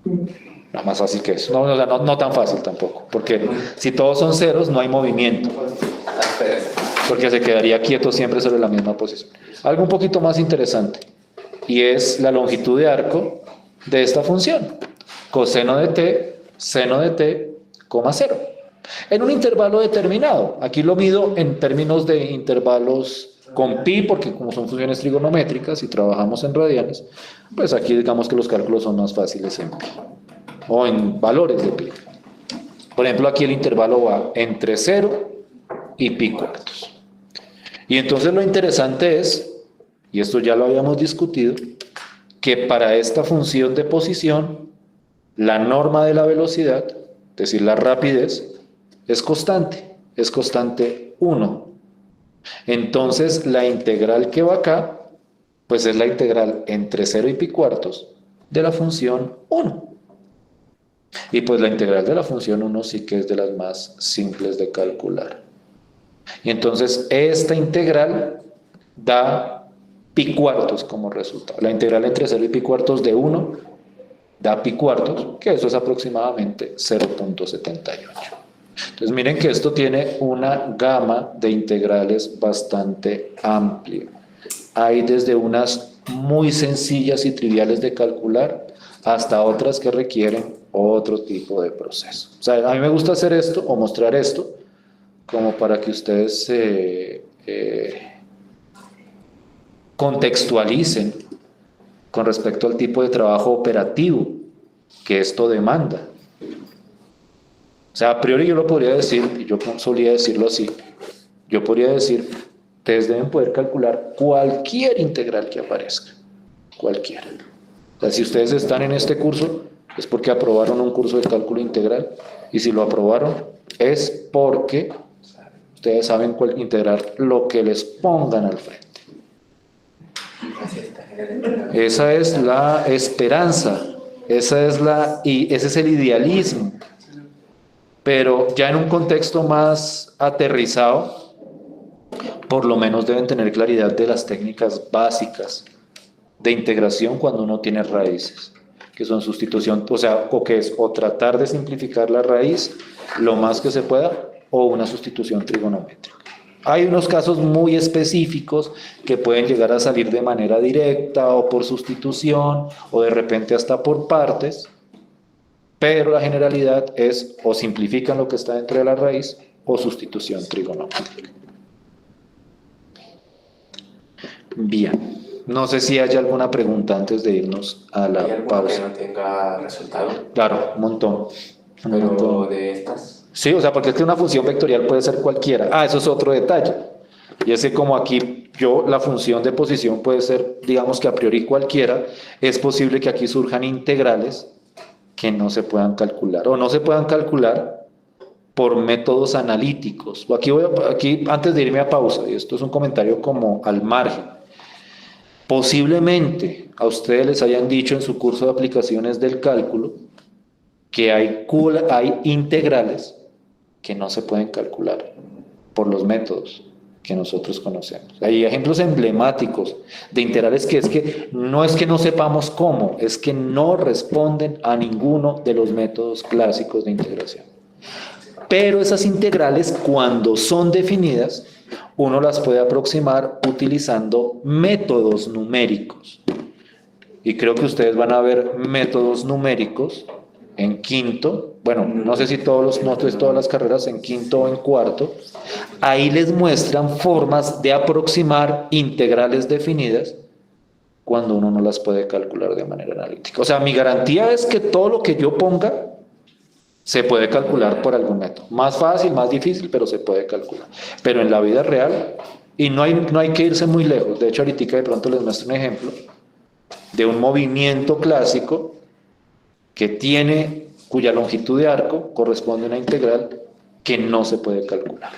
No, más fácil que eso. No tan fácil tampoco, porque si todos son ceros, no hay movimiento, porque se quedaría quieto siempre sobre la misma posición. Algo un poquito más interesante, y es la longitud de arco de esta función. Coseno de t, seno de t, coma 0. En un intervalo determinado. Aquí lo mido en términos de intervalos con pi, porque como son funciones trigonométricas y trabajamos en radianes, pues aquí digamos que los cálculos son más fáciles en pi, o en valores de pi. Por ejemplo, aquí el intervalo va entre 0 y pi cuartos. Y entonces lo interesante es, y esto ya lo habíamos discutido, que para esta función de posición, la norma de la velocidad, es decir, la rapidez, es constante 1. Entonces, la integral que va acá, pues es la integral entre 0 y pi cuartos de la función 1. Y pues la integral de la función 1 sí que es de las más simples de calcular. Y entonces, esta integral da pi cuartos como resultado. La integral entre 0 y pi cuartos de 1 da pi cuartos, que eso es aproximadamente 0,78. Entonces miren que esto tiene una gama de integrales bastante amplia. Hay desde unas muy sencillas y triviales de calcular hasta otras que requieren otro tipo de proceso. O sea, a mí me gusta hacer esto o mostrar esto como para que ustedes se contextualicen con respecto al tipo de trabajo operativo que esto demanda. O sea, a priori yo lo podría decir, y yo solía decirlo así, yo podría decir, ustedes deben poder calcular cualquier integral que aparezca, cualquiera. O sea, si ustedes están en este curso, es porque aprobaron un curso de cálculo integral, y si lo aprobaron, es porque ustedes saben integrar lo que les pongan al frente. Esa es la esperanza, ese es el idealismo. Pero ya en un contexto más aterrizado, por lo menos deben tener claridad de las técnicas básicas de integración cuando uno tiene raíces, que son sustitución, o tratar de simplificar la raíz lo más que se pueda, o una sustitución trigonométrica. Hay unos casos muy específicos que pueden llegar a salir de manera directa o por sustitución, o de repente hasta por partes, pero la generalidad es o simplifican lo que está dentro de la raíz o sustitución trigonométrica. Bien, no sé si hay alguna pregunta antes de irnos a la ¿Hay alguna pausa. que no tenga resultado? Claro, un montón. Pero de estas. Sí, o sea, porque es que una función vectorial puede ser cualquiera. Ah, eso es otro detalle. Y es que como aquí la función de posición puede ser, digamos que a priori cualquiera, es posible que aquí surjan integrales que no se puedan calcular o no se puedan calcular por métodos analíticos. Aquí antes de irme a pausa, y esto es un comentario como al margen, posiblemente a ustedes les hayan dicho en su curso de aplicaciones del cálculo que hay integrales que no se pueden calcular por los métodos que nosotros conocemos. Hay ejemplos emblemáticos de integrales que no es que no sepamos cómo, es que no responden a ninguno de los métodos clásicos de integración. Pero esas integrales, cuando son definidas, uno las puede aproximar utilizando métodos numéricos. Y creo que ustedes van a ver métodos numéricos en quinto, bueno, no sé si todas las carreras, en quinto o en cuarto. Ahí les muestran formas de aproximar integrales definidas cuando uno no las puede calcular de manera analítica. O sea, mi garantía es que todo lo que yo ponga se puede calcular por algún método. Más fácil, más difícil, pero se puede calcular. Pero en la vida real, y no hay que irse muy lejos. De hecho, ahorita de pronto les muestro un ejemplo de un movimiento clásico cuya longitud de arco corresponde a una integral que no se puede calcular.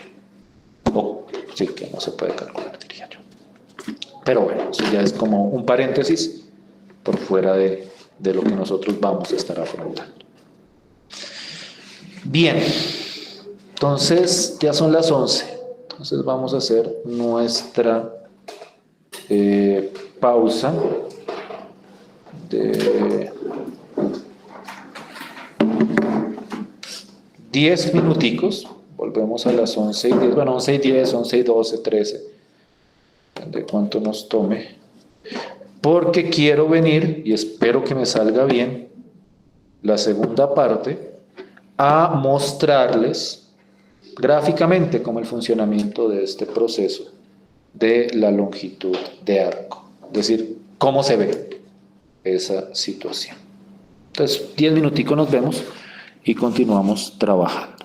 O sí, que no se puede calcular, diría yo. Pero bueno, eso ya es como un paréntesis por fuera de lo que nosotros vamos a estar afrontando. Bien, entonces ya son las 11. Entonces vamos a hacer nuestra pausa de 10 minuticos. Volvemos a las 11:10, bueno, 11:10, 11:12, 13, de cuánto nos tome. Porque quiero venir, y espero que me salga bien, la segunda parte, a mostrarles gráficamente cómo el funcionamiento de este proceso de la longitud de arco. Es decir, cómo se ve esa situación. Entonces, 10 minuticos nos vemos y continuamos trabajando.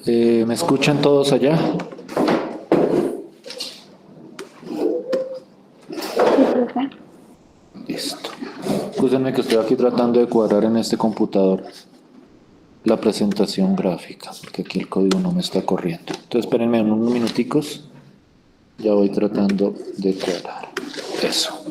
¿Me escuchan todos allá? Listo. Escúchenme que estoy aquí tratando de cuadrar en este computador la presentación gráfica, porque aquí el código no me está corriendo. Entonces espérenme unos minuticos. Ya voy tratando de cuadrar. Eso.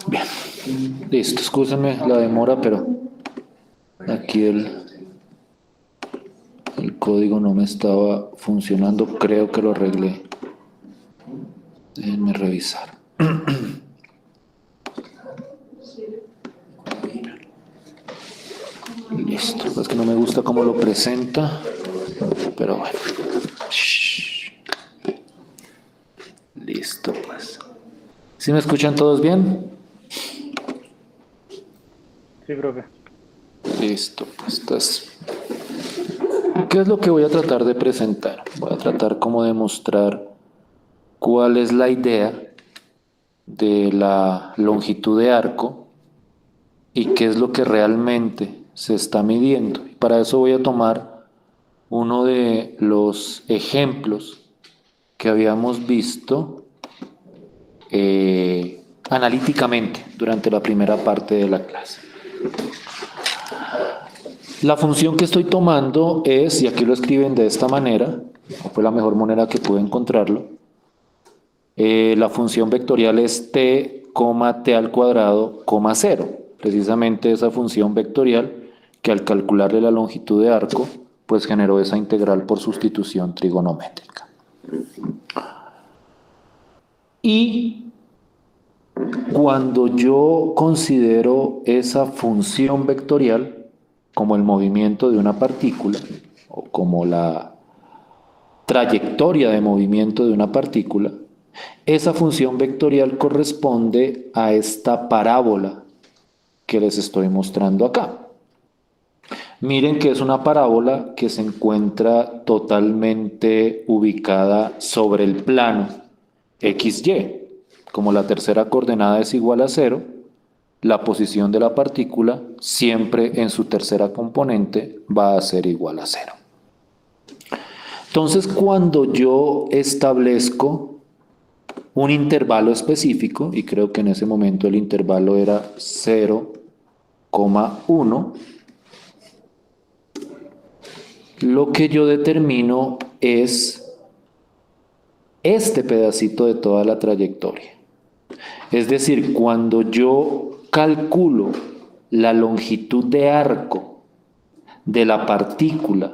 Bien. Listo, excúsenme la demora, pero aquí el código no me estaba funcionando. Creo que lo arreglé. Déjenme revisar. Listo, es que no me gusta cómo lo presenta, pero bueno. Shh. Listo, pues. ¿Sí me escuchan todos bien? Sí, profe. Listo, pues entonces, ¿qué es lo que voy a tratar de presentar? Voy a tratar como de mostrar cuál es la idea de la longitud de arco y qué es lo que realmente se está midiendo. Y para eso voy a tomar uno de los ejemplos que habíamos visto analíticamente durante la primera parte de la clase. La función que estoy tomando es, y aquí lo escriben de esta manera, fue la mejor manera que pude encontrarlo, la función vectorial es t, t al cuadrado, 0. Precisamente esa función vectorial que al calcularle la longitud de arco, pues generó esa integral por sustitución trigonométrica. Y cuando yo considero esa función vectorial como el movimiento de una partícula o como la trayectoria de movimiento de una partícula, esa función vectorial corresponde a esta parábola que les estoy mostrando acá. Miren que es una parábola que se encuentra totalmente ubicada sobre el plano XY. Como la tercera coordenada es igual a 0, la posición de la partícula siempre en su tercera componente va a ser igual a 0. Entonces, cuando yo establezco un intervalo específico, y creo que en ese momento el intervalo era 0,1, lo que yo determino es este pedacito de toda la trayectoria. Es decir, cuando yo calculo la longitud de arco de la partícula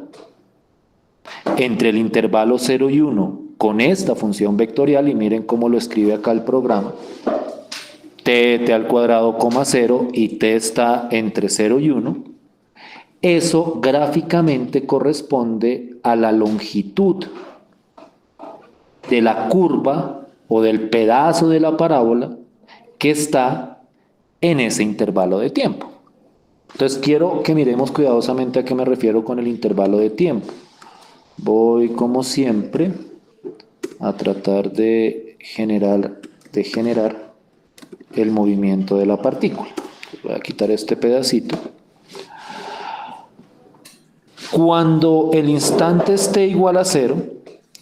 entre el intervalo 0 y 1 con esta función vectorial, y miren cómo lo escribe acá el programa, t al cuadrado, 0, y t está entre 0 y 1, eso gráficamente corresponde a la longitud de la curva o del pedazo de la parábola que está en ese intervalo de tiempo. Entonces quiero que miremos cuidadosamente a qué me refiero con el intervalo de tiempo. Voy, como siempre, a tratar de generar el movimiento de la partícula. Voy a quitar este pedacito. Cuando el instante esté igual a 0,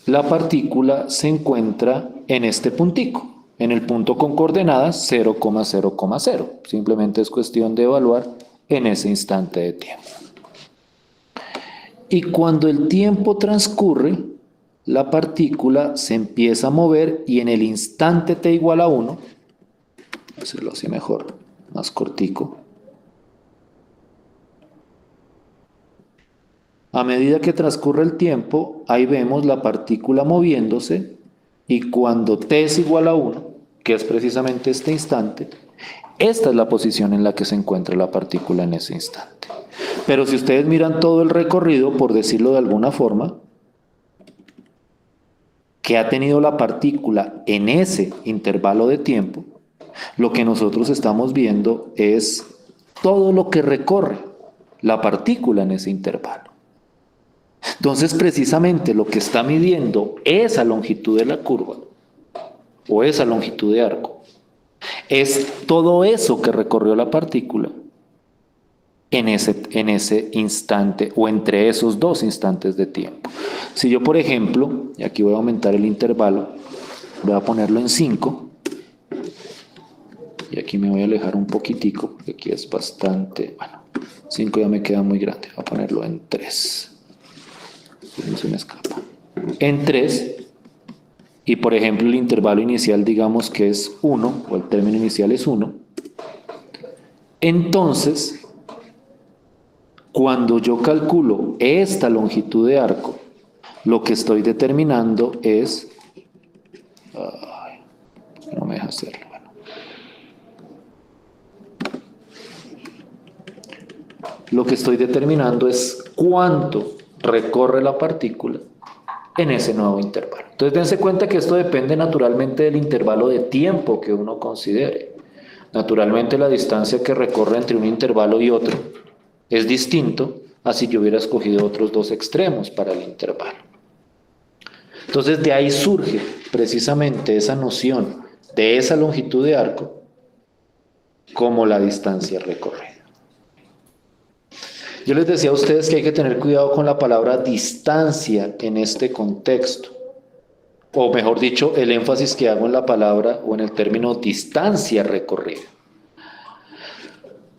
la partícula se encuentra en este puntico, en el punto con coordenadas 0,0,0. Simplemente es cuestión de evaluar en ese instante de tiempo. Y cuando el tiempo transcurre, la partícula se empieza a mover y en el instante t igual a 1, voy a hacerlo así mejor, más cortico. A medida que transcurre el tiempo, ahí vemos la partícula moviéndose, y cuando t es igual a 1, que es precisamente este instante, esta es la posición en la que se encuentra la partícula en ese instante. Pero si ustedes miran todo el recorrido, por decirlo de alguna forma, que ha tenido la partícula en ese intervalo de tiempo, lo que nosotros estamos viendo es todo lo que recorre la partícula en ese intervalo. Entonces, precisamente lo que está midiendo esa longitud de la curva o esa longitud de arco es todo eso que recorrió la partícula en ese instante o entre esos dos instantes de tiempo. Si yo, por ejemplo, y aquí voy a aumentar el intervalo, voy a ponerlo en 5, y aquí me voy a alejar un poquitico, porque aquí es bastante, bueno, 5 ya me queda muy grande, voy a ponerlo en 3. No se me escapa. En 3, y por ejemplo el intervalo inicial digamos que es 1, o el término inicial es 1, Entonces, cuando yo calculo esta longitud de arco, lo que estoy determinando es... Ay, no me deja hacerlo. Bueno. Lo que estoy determinando es cuánto recorre la partícula en ese nuevo intervalo. Entonces, dense cuenta que esto depende naturalmente del intervalo de tiempo que uno considere. Naturalmente, la distancia que recorre entre un intervalo y otro es distinto a si yo hubiera escogido otros dos extremos para el intervalo. Entonces, de ahí surge precisamente esa noción de esa longitud de arco como la distancia recorrida. Yo les decía a ustedes que hay que tener cuidado con la palabra distancia en este contexto, o mejor dicho, el énfasis que hago en la palabra o en el término distancia recorrida.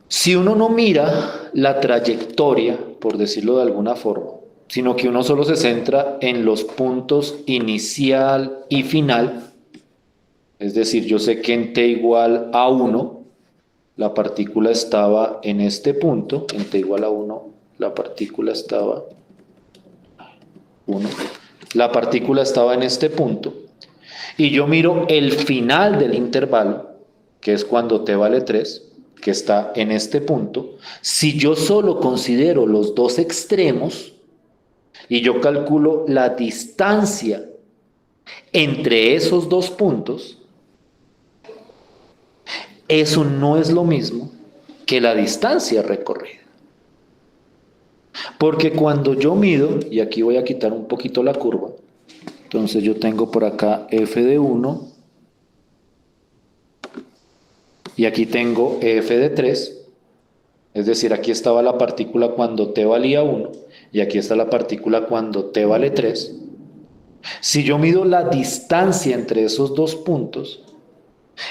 Si uno no mira la trayectoria, por decirlo de alguna forma, sino que uno solo se centra en los puntos inicial y final, es decir, yo sé que en t igual a 1, la partícula estaba en este punto, en t igual a 1, la partícula estaba 1, la partícula estaba en este punto, y yo miro el final del intervalo, que es cuando t vale 3, que está en este punto. Si yo solo considero los dos extremos, y yo calculo la distancia entre esos dos puntos, eso no es lo mismo que la distancia recorrida. Porque cuando yo mido, y aquí voy a quitar un poquito la curva, entonces yo tengo por acá f de 1, y aquí tengo f de 3, es decir, aquí estaba la partícula cuando t valía 1, y aquí está la partícula cuando t vale 3. Si yo mido la distancia entre esos dos puntos,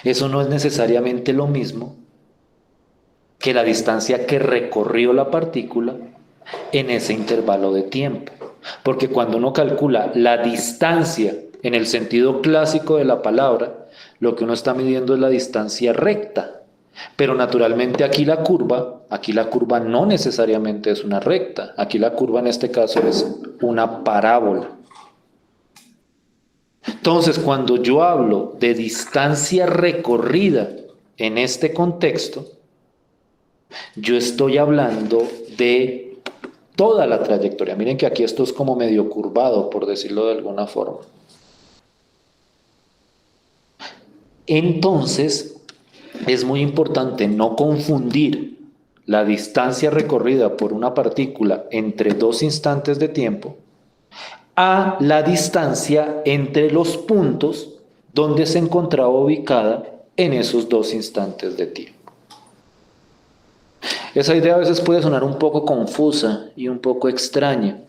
eso no es necesariamente lo mismo que la distancia que recorrió la partícula en ese intervalo de tiempo. Porque cuando uno calcula la distancia en el sentido clásico de la palabra, lo que uno está midiendo es la distancia recta. Pero naturalmente aquí la curva no necesariamente es una recta. Aquí la curva en este caso es una parábola. Entonces, cuando yo hablo de distancia recorrida en este contexto, yo estoy hablando de toda la trayectoria. Miren que aquí esto es como medio curvado, por decirlo de alguna forma. Entonces, es muy importante no confundir la distancia recorrida por una partícula entre dos instantes de tiempo a la distancia entre los puntos donde se encontraba ubicada en esos dos instantes de tiempo. Esa idea a veces puede sonar un poco confusa y un poco extraña,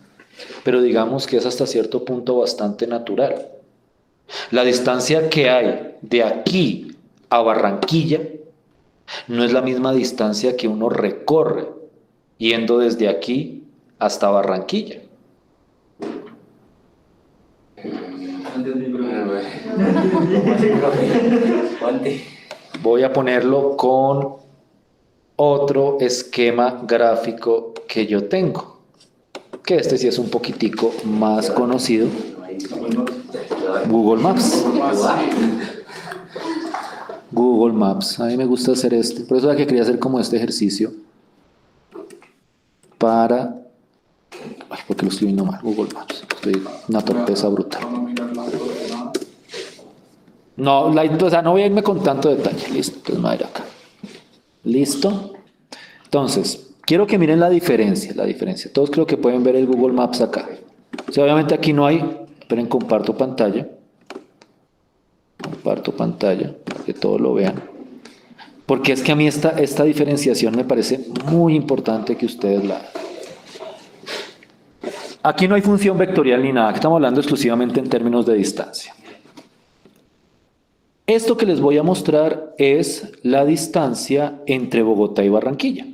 pero digamos que es hasta cierto punto bastante natural. La distancia que hay de aquí a Barranquilla no es la misma distancia que uno recorre yendo desde aquí hasta Barranquilla. Voy a ponerlo con otro esquema gráfico que yo tengo, que este sí es un poquitico más conocido, Google Maps. Google Maps, a mí me gusta hacer por eso es que quería hacer como este ejercicio para... Ay, porque lo estoy viendo mal, Google Maps, estoy una torpeza brutal. No, o sea, no voy a irme con tanto detalle, listo, entonces me voy a ir acá. ¿Listo? Entonces, quiero que miren la diferencia. Todos creo que pueden ver el Google Maps acá. O sea, obviamente aquí no hay, esperen, comparto pantalla para que todos lo vean. Porque es que a mí esta diferenciación me parece muy importante que ustedes la hagan. Aquí no hay función vectorial ni nada, estamos hablando exclusivamente en términos de distancia. Esto que les voy a mostrar es la distancia entre Bogotá y Barranquilla.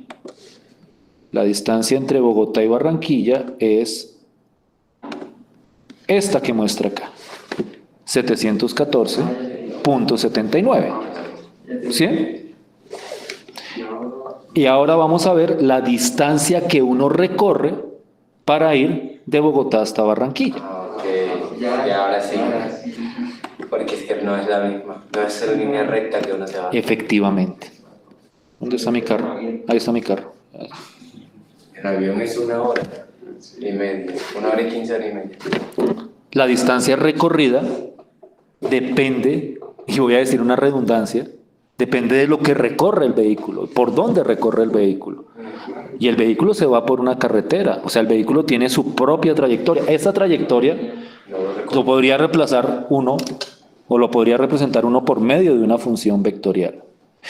La distancia entre Bogotá y Barranquilla es esta que muestra acá, 714.79. ¿Sí? Y ahora vamos a ver la distancia que uno recorre para ir de Bogotá hasta Barranquilla. Ok, ya ahora sí. Porque es que no es la misma, no es la línea recta que uno se va. Efectivamente. ¿Dónde está mi carro? Ahí está mi carro. El avión es 1 hora y media, 1 hora y 15 horas y media. La distancia recorrida depende, y voy a decir una redundancia, depende de lo que recorre el vehículo, por dónde recorre el vehículo. Y el vehículo se va por una carretera, o sea, el vehículo tiene su propia trayectoria. Esa trayectoria lo podría reemplazar uno, o lo podría representar uno por medio de una función vectorial.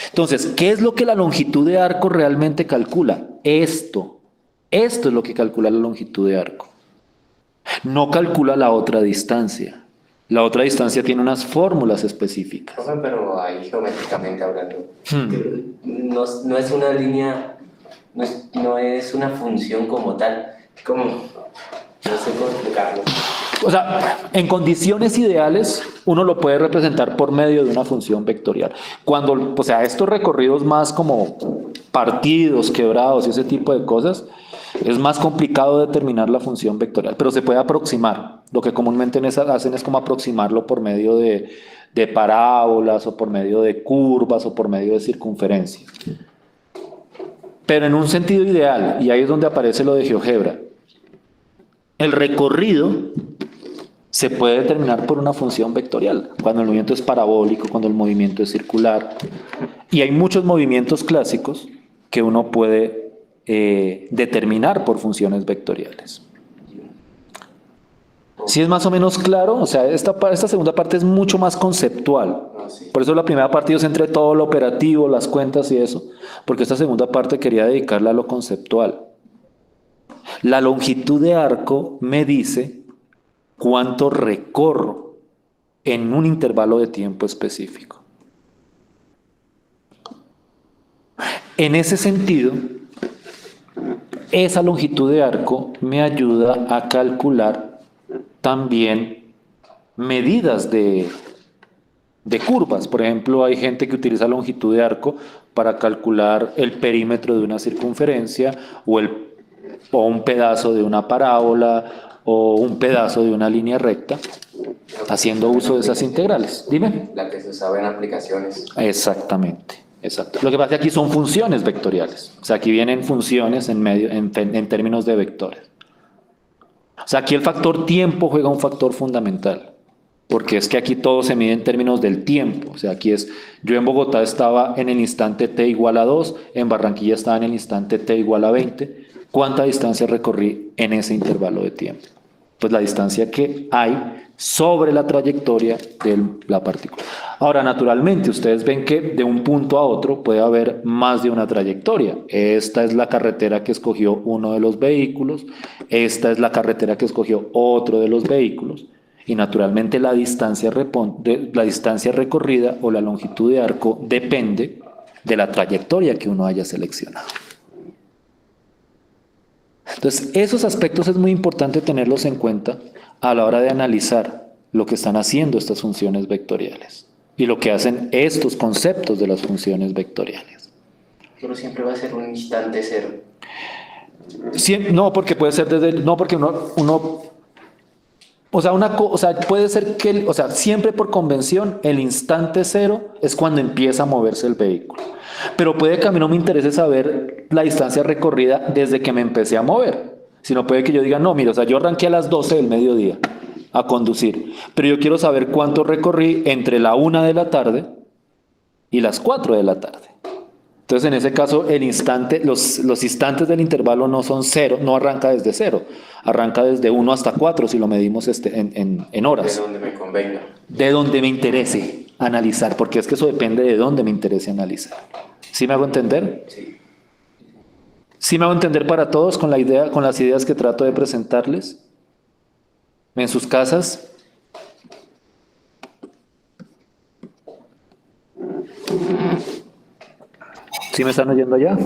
Entonces, ¿qué es lo que la longitud de arco realmente calcula? Esto es lo que calcula la longitud de arco. No calcula la otra distancia. La otra distancia tiene unas fórmulas específicas. Profe, pero ahí geométricamente hablando, no es una línea, no es una función como tal. Como, no sé cómo explicarlo. O sea, en condiciones ideales, uno lo puede representar por medio de una función vectorial. Cuando, o sea, estos recorridos más como partidos, quebrados y ese tipo de cosas, es más complicado determinar la función vectorial, pero se puede aproximar. Lo que comúnmente hacen es como aproximarlo por medio de parábolas o por medio de curvas o por medio de circunferencias. Pero en un sentido ideal, y ahí es donde aparece lo de GeoGebra, el recorrido se puede determinar por una función vectorial, cuando el movimiento es parabólico, cuando el movimiento es circular. Y hay muchos movimientos clásicos que uno puede determinar por funciones vectoriales. Si es más o menos claro, o sea, esta segunda parte es mucho más conceptual. Por eso la primera parte yo centré todo lo operativo, las cuentas y eso, porque esta segunda parte quería dedicarla a lo conceptual. La longitud de arco me dice cuánto recorro en un intervalo de tiempo específico. En ese sentido, esa longitud de arco me ayuda a calcular también medidas de curvas. Por ejemplo, hay gente que utiliza longitud de arco para calcular el perímetro de una circunferencia o un pedazo de una parábola o un pedazo de una línea recta, haciendo uso de esas integrales. Dime. La que se usaba en aplicaciones. Exactamente, exacto. Lo que pasa es que aquí son funciones vectoriales. O sea, aquí vienen funciones en términos de vectores. O sea, aquí el factor tiempo juega un factor fundamental, porque es que aquí todo se mide en términos del tiempo. O sea, aquí yo en Bogotá estaba en el instante t igual a 2, en Barranquilla estaba en el instante t igual a 20. ¿Cuánta distancia recorrí en ese intervalo de tiempo? Pues la distancia que hay sobre la trayectoria de la partícula. Ahora, naturalmente, ustedes ven que de un punto a otro puede haber más de una trayectoria. Esta es la carretera que escogió uno de los vehículos, esta es la carretera que escogió otro de los vehículos, y naturalmente la distancia recorrida o la longitud de arco depende de la trayectoria que uno haya seleccionado. Entonces, esos aspectos es muy importante tenerlos en cuenta a la hora de analizar lo que están haciendo estas funciones vectoriales y lo que hacen estos conceptos de las funciones vectoriales. Pero siempre va a ser un instante cero. No, porque puede ser porque puede ser que, siempre por convención, el instante cero es cuando empieza a moverse el vehículo. Pero puede que a mí no me interese saber la distancia recorrida desde que me empecé a mover. Sino puede que yo diga, no, mira, yo arranqué a las 12 del mediodía a conducir, pero yo quiero saber cuánto recorrí entre la 1 de la tarde y las 4 de la tarde. Entonces, en ese caso, los instantes del intervalo no son cero, no arranca desde 0, arranca desde 1 hasta 4 si lo medimos en horas. De donde me convenga. De donde me interese analizar, porque es que eso depende de dónde me interese analizar. ¿Sí me hago entender? Sí. ¿Sí me hago entender para todos con las ideas que trato de presentarles? En sus casas. ¿Sí me están oyendo allá?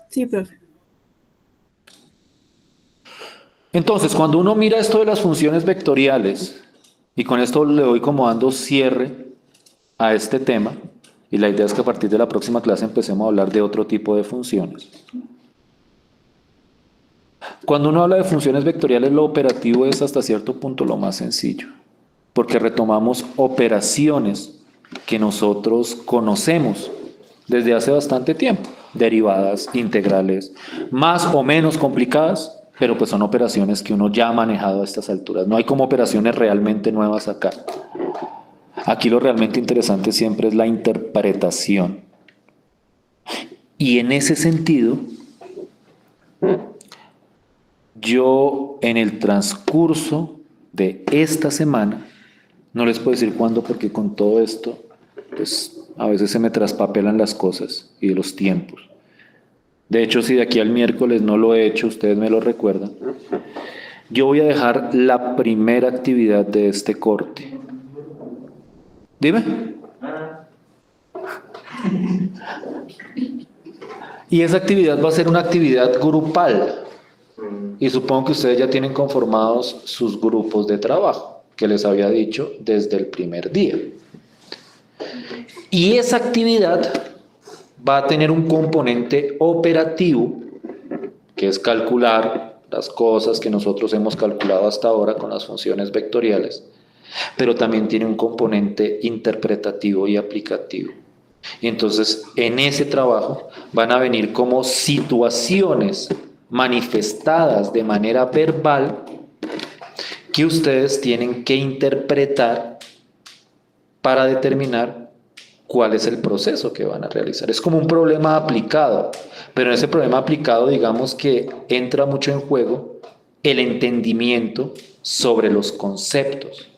Sí, profe. Entonces, cuando uno mira esto de las funciones vectoriales, y con esto le voy como dando cierre a este tema, Y la idea es que a partir de la próxima clase empecemos a hablar de otro tipo de funciones. Cuando uno habla de funciones vectoriales, lo operativo es hasta cierto punto lo más sencillo, porque retomamos operaciones que nosotros conocemos desde hace bastante tiempo, derivadas, integrales, más o menos complicadas, pero pues son operaciones que uno ya ha manejado a estas alturas. No hay como operaciones realmente nuevas acá. Aquí lo realmente interesante siempre es la interpretación. Y en ese sentido, yo en el transcurso de esta semana, no les puedo decir cuándo porque con todo esto, pues a veces se me traspapelan las cosas y los tiempos. De hecho, si de aquí al miércoles no lo he hecho, ustedes me lo recuerdan, yo voy a dejar la primera actividad de este corte. Dime. Y esa actividad va a ser una actividad grupal. Y supongo que ustedes ya tienen conformados sus grupos de trabajo, que les había dicho desde el primer día. Y esa actividad va a tener un componente operativo, que es calcular las cosas que nosotros hemos calculado hasta ahora con las funciones vectoriales, pero también tiene un componente interpretativo y aplicativo. Y entonces, en ese trabajo van a venir como situaciones manifestadas de manera verbal que ustedes tienen que interpretar para determinar cuál es el proceso que van a realizar. Es como un problema aplicado, pero en ese problema aplicado digamos que entra mucho en juego el entendimiento sobre los conceptos,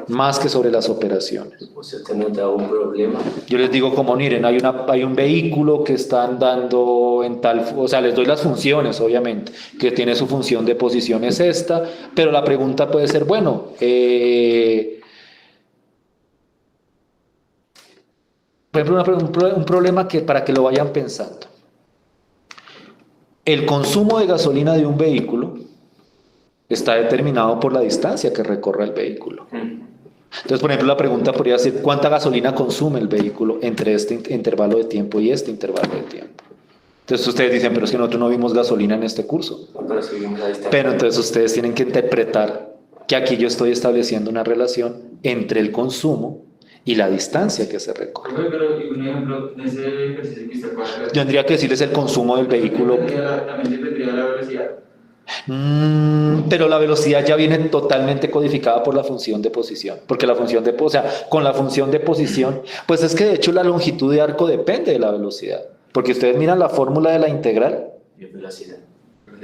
más que sobre las operaciones. O sea, usted nos da un problema. Yo les digo como, miren, hay un vehículo que está andando en tal, o sea, les doy las funciones, obviamente, que tiene su función de posición es esta, pero la pregunta puede ser, bueno, por ejemplo, un problema que para que lo vayan pensando. El consumo de gasolina de un vehículo está determinado por la distancia que recorre el vehículo. Entonces, por ejemplo, la pregunta podría ser, ¿cuánta gasolina consume el vehículo entre este intervalo de tiempo y este intervalo de tiempo? Entonces ustedes dicen, pero es que nosotros no vimos gasolina en este curso. Pero seguimos la distancia. Pero entonces ustedes tienen que interpretar que aquí yo estoy estableciendo una relación entre el consumo y la distancia que se recorre. Pero, un ejemplo, en ese ejercicio que usted puede hacer, Yo tendría que decirles el consumo del vehículo. también dependería de la velocidad. Pero la velocidad ya viene totalmente codificada por la función de posición, porque la función de, o sea, con la función de posición, pues es que de hecho la longitud de arco depende de la velocidad, porque ustedes miran la fórmula de la integral, Y velocidad.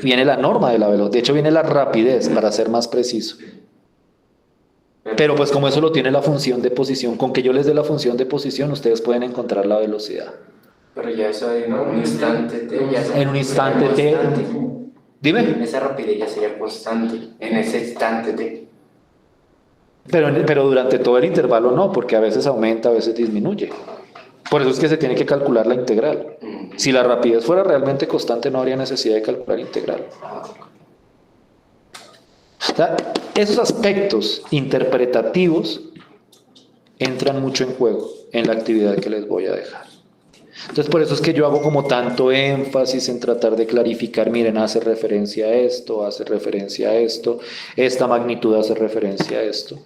viene la norma de la velocidad, de hecho viene la rapidez, para ser más preciso. Pero pues como eso lo tiene la función de posición, con que yo les dé la función de posición, ustedes pueden encontrar la velocidad. Pero ya eso en un instante T. En un instante T. Dime. Esa rapidez ya sería constante en ese instante T. Pero durante todo el intervalo no, porque a veces aumenta, a veces disminuye. Por eso es que se tiene que calcular la integral. Si la rapidez fuera realmente constante, no habría necesidad de calcular integral. O sea, esos aspectos interpretativos entran mucho en juego en la actividad que les voy a dejar. Entonces, por eso es que yo hago como tanto énfasis en tratar de clarificar, miren, hace referencia a esto, hace referencia a esto, esta magnitud hace referencia a esto,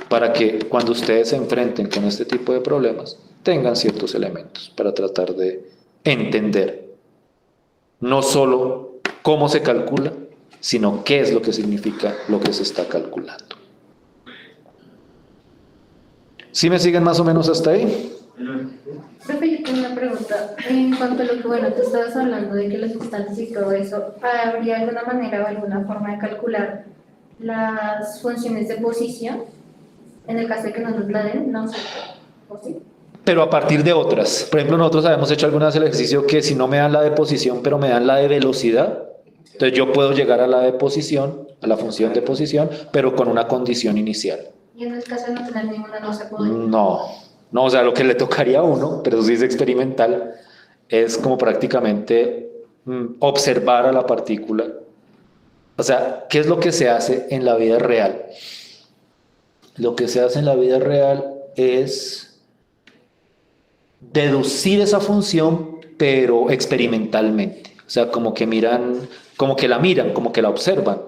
para que cuando ustedes se enfrenten con este tipo de problemas, tengan ciertos elementos para tratar de entender no solo cómo se calcula, sino qué es lo que significa lo que se está calculando. ¿Sí me siguen más o menos hasta ahí? Profe, yo tengo una pregunta. En cuanto a lo que, bueno, tú estabas hablando de que los instantes y todo eso, ¿habría alguna manera o alguna forma de calcular las funciones de posición? En el caso de que no nos la den, no sé, ¿o sí? Pero a partir de otras. Por ejemplo, nosotros habíamos hecho alguna vez el ejercicio que si no me dan la de posición, pero me dan la de velocidad, entonces yo puedo llegar a la de posición, a la función de posición, pero con una condición inicial. Y en el caso de no tener ninguna, no se puede. No, o sea, lo que le tocaría a uno, pero si es experimental, es como prácticamente observar a la partícula. O sea, ¿qué es lo que se hace en la vida real? Lo que se hace en la vida real es deducir esa función, pero experimentalmente. O sea, como que la miran, como que la observan.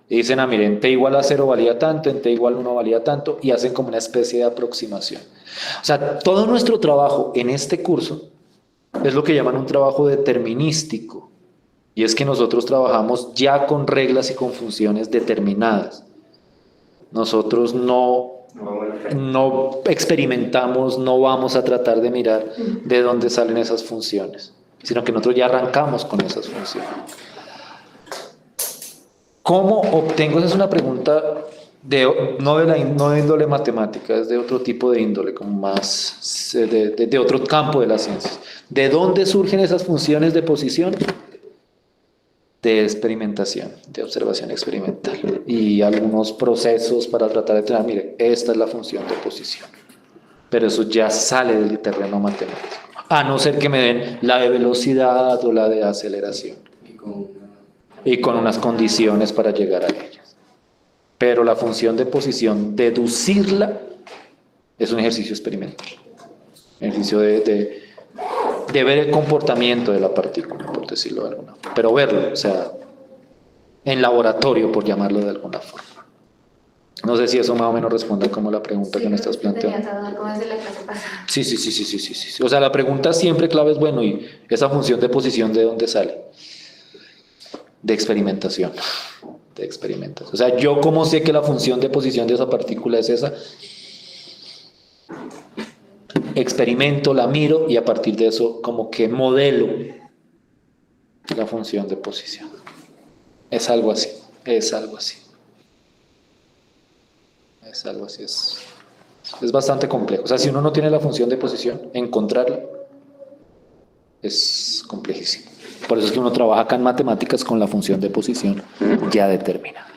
Y dicen, miren, t igual a 0 valía tanto, en t igual a 1 valía tanto, y hacen como una especie de aproximación. O sea, todo nuestro trabajo en este curso es lo que llaman un trabajo determinístico. Y es que nosotros trabajamos ya con reglas y con funciones determinadas. Nosotros no experimentamos, no vamos a tratar de mirar de dónde salen esas funciones, sino que nosotros ya arrancamos con esas funciones. ¿Cómo obtengo? Esa es una pregunta no de índole matemática, es de otro tipo de índole, como más de otro campo de las ciencias. ¿De dónde surgen esas funciones de posición? De experimentación, de observación experimental y algunos procesos para tratar de tener, mire, esta es la función de posición, pero eso ya sale del terreno matemático, a no ser que me den la de velocidad o la de aceleración y con unas condiciones para llegar a ellas. Pero la función de posición, deducirla, es un ejercicio experimental, ejercicio de ver el comportamiento de la partícula, por decirlo de alguna forma, pero verlo, o sea, en laboratorio, por llamarlo de alguna forma. No sé si eso más o menos responde como la pregunta que me estás planteando. Sí. O sea, la pregunta siempre clave es, bueno, ¿y esa función de posición de dónde sale? De experimentación. O sea, ¿yo cómo sé que la función de posición de esa partícula es esa? Experimento, la miro y a partir de eso como que modelo la función de posición. Es algo así. Es bastante complejo. O sea, si uno no tiene la función de posición, encontrarla es complejísimo. Por eso es que uno trabaja acá en matemáticas con la función de posición ya determinada.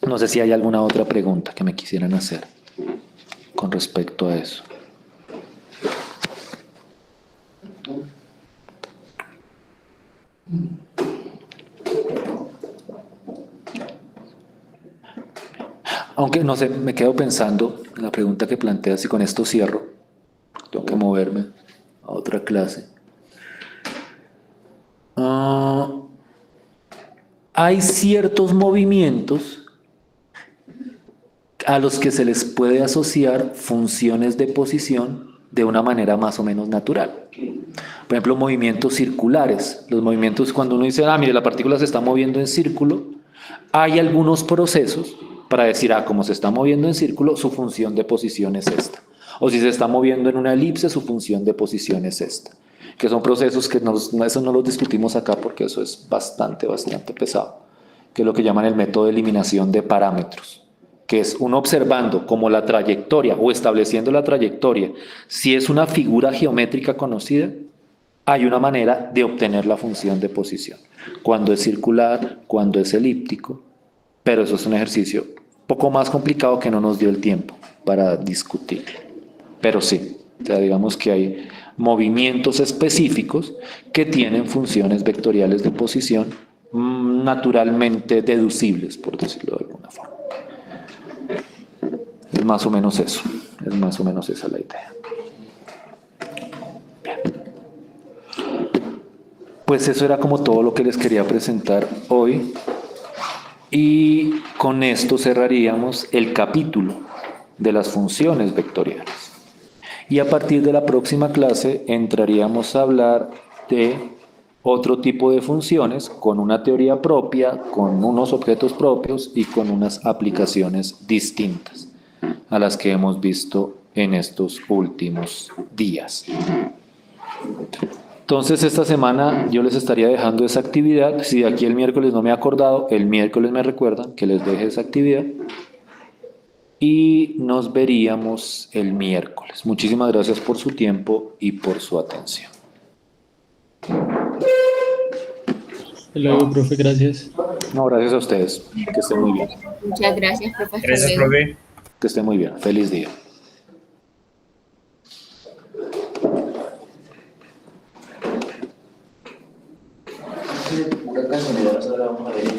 No sé si hay alguna otra pregunta que me quisieran hacer con respecto a eso. Aunque no sé, me quedo pensando en la pregunta que planteas y con esto cierro. Tengo que moverme a otra clase. Hay ciertos movimientos a los que se les puede asociar funciones de posición de una manera más o menos natural. Por ejemplo, movimientos circulares. Los movimientos, cuando uno dice, mire, la partícula se está moviendo en círculo, hay algunos procesos para decir, como se está moviendo en círculo, su función de posición es esta. O si se está moviendo en una elipse, su función de posición es esta. Que son procesos que eso no los discutimos acá porque eso es bastante pesado. Que es lo que llaman el método de eliminación de parámetros. Que es uno observando como la trayectoria o estableciendo la trayectoria. Si es una figura geométrica conocida, hay una manera de obtener la función de posición. Cuando es circular, cuando es elíptico. Pero eso es un ejercicio un poco más complicado que no nos dio el tiempo para discutir. Pero sí, o sea, digamos que hay movimientos específicos que tienen funciones vectoriales de posición naturalmente deducibles, por decirlo de alguna forma. Es más o menos eso, es más o menos esa la idea. Bien. Pues eso era como todo lo que les quería presentar hoy. Y con esto cerraríamos el capítulo de las funciones vectoriales. Y a partir de la próxima clase entraríamos a hablar de otro tipo de funciones con una teoría propia, con unos objetos propios y con unas aplicaciones distintas a las que hemos visto en estos últimos días. Entonces esta semana yo les estaría dejando esa actividad. Si de aquí el miércoles no me he acordado, el miércoles me recuerdan que les deje esa actividad. Y nos veríamos el miércoles. Muchísimas gracias por su tiempo y por su atención. Hasta luego, profe, gracias. No, gracias a ustedes. Que estén muy bien. Muchas gracias, profesor. Gracias, profe. Que estén muy bien. Feliz día. Pura casualidad, ahora vamos a ver.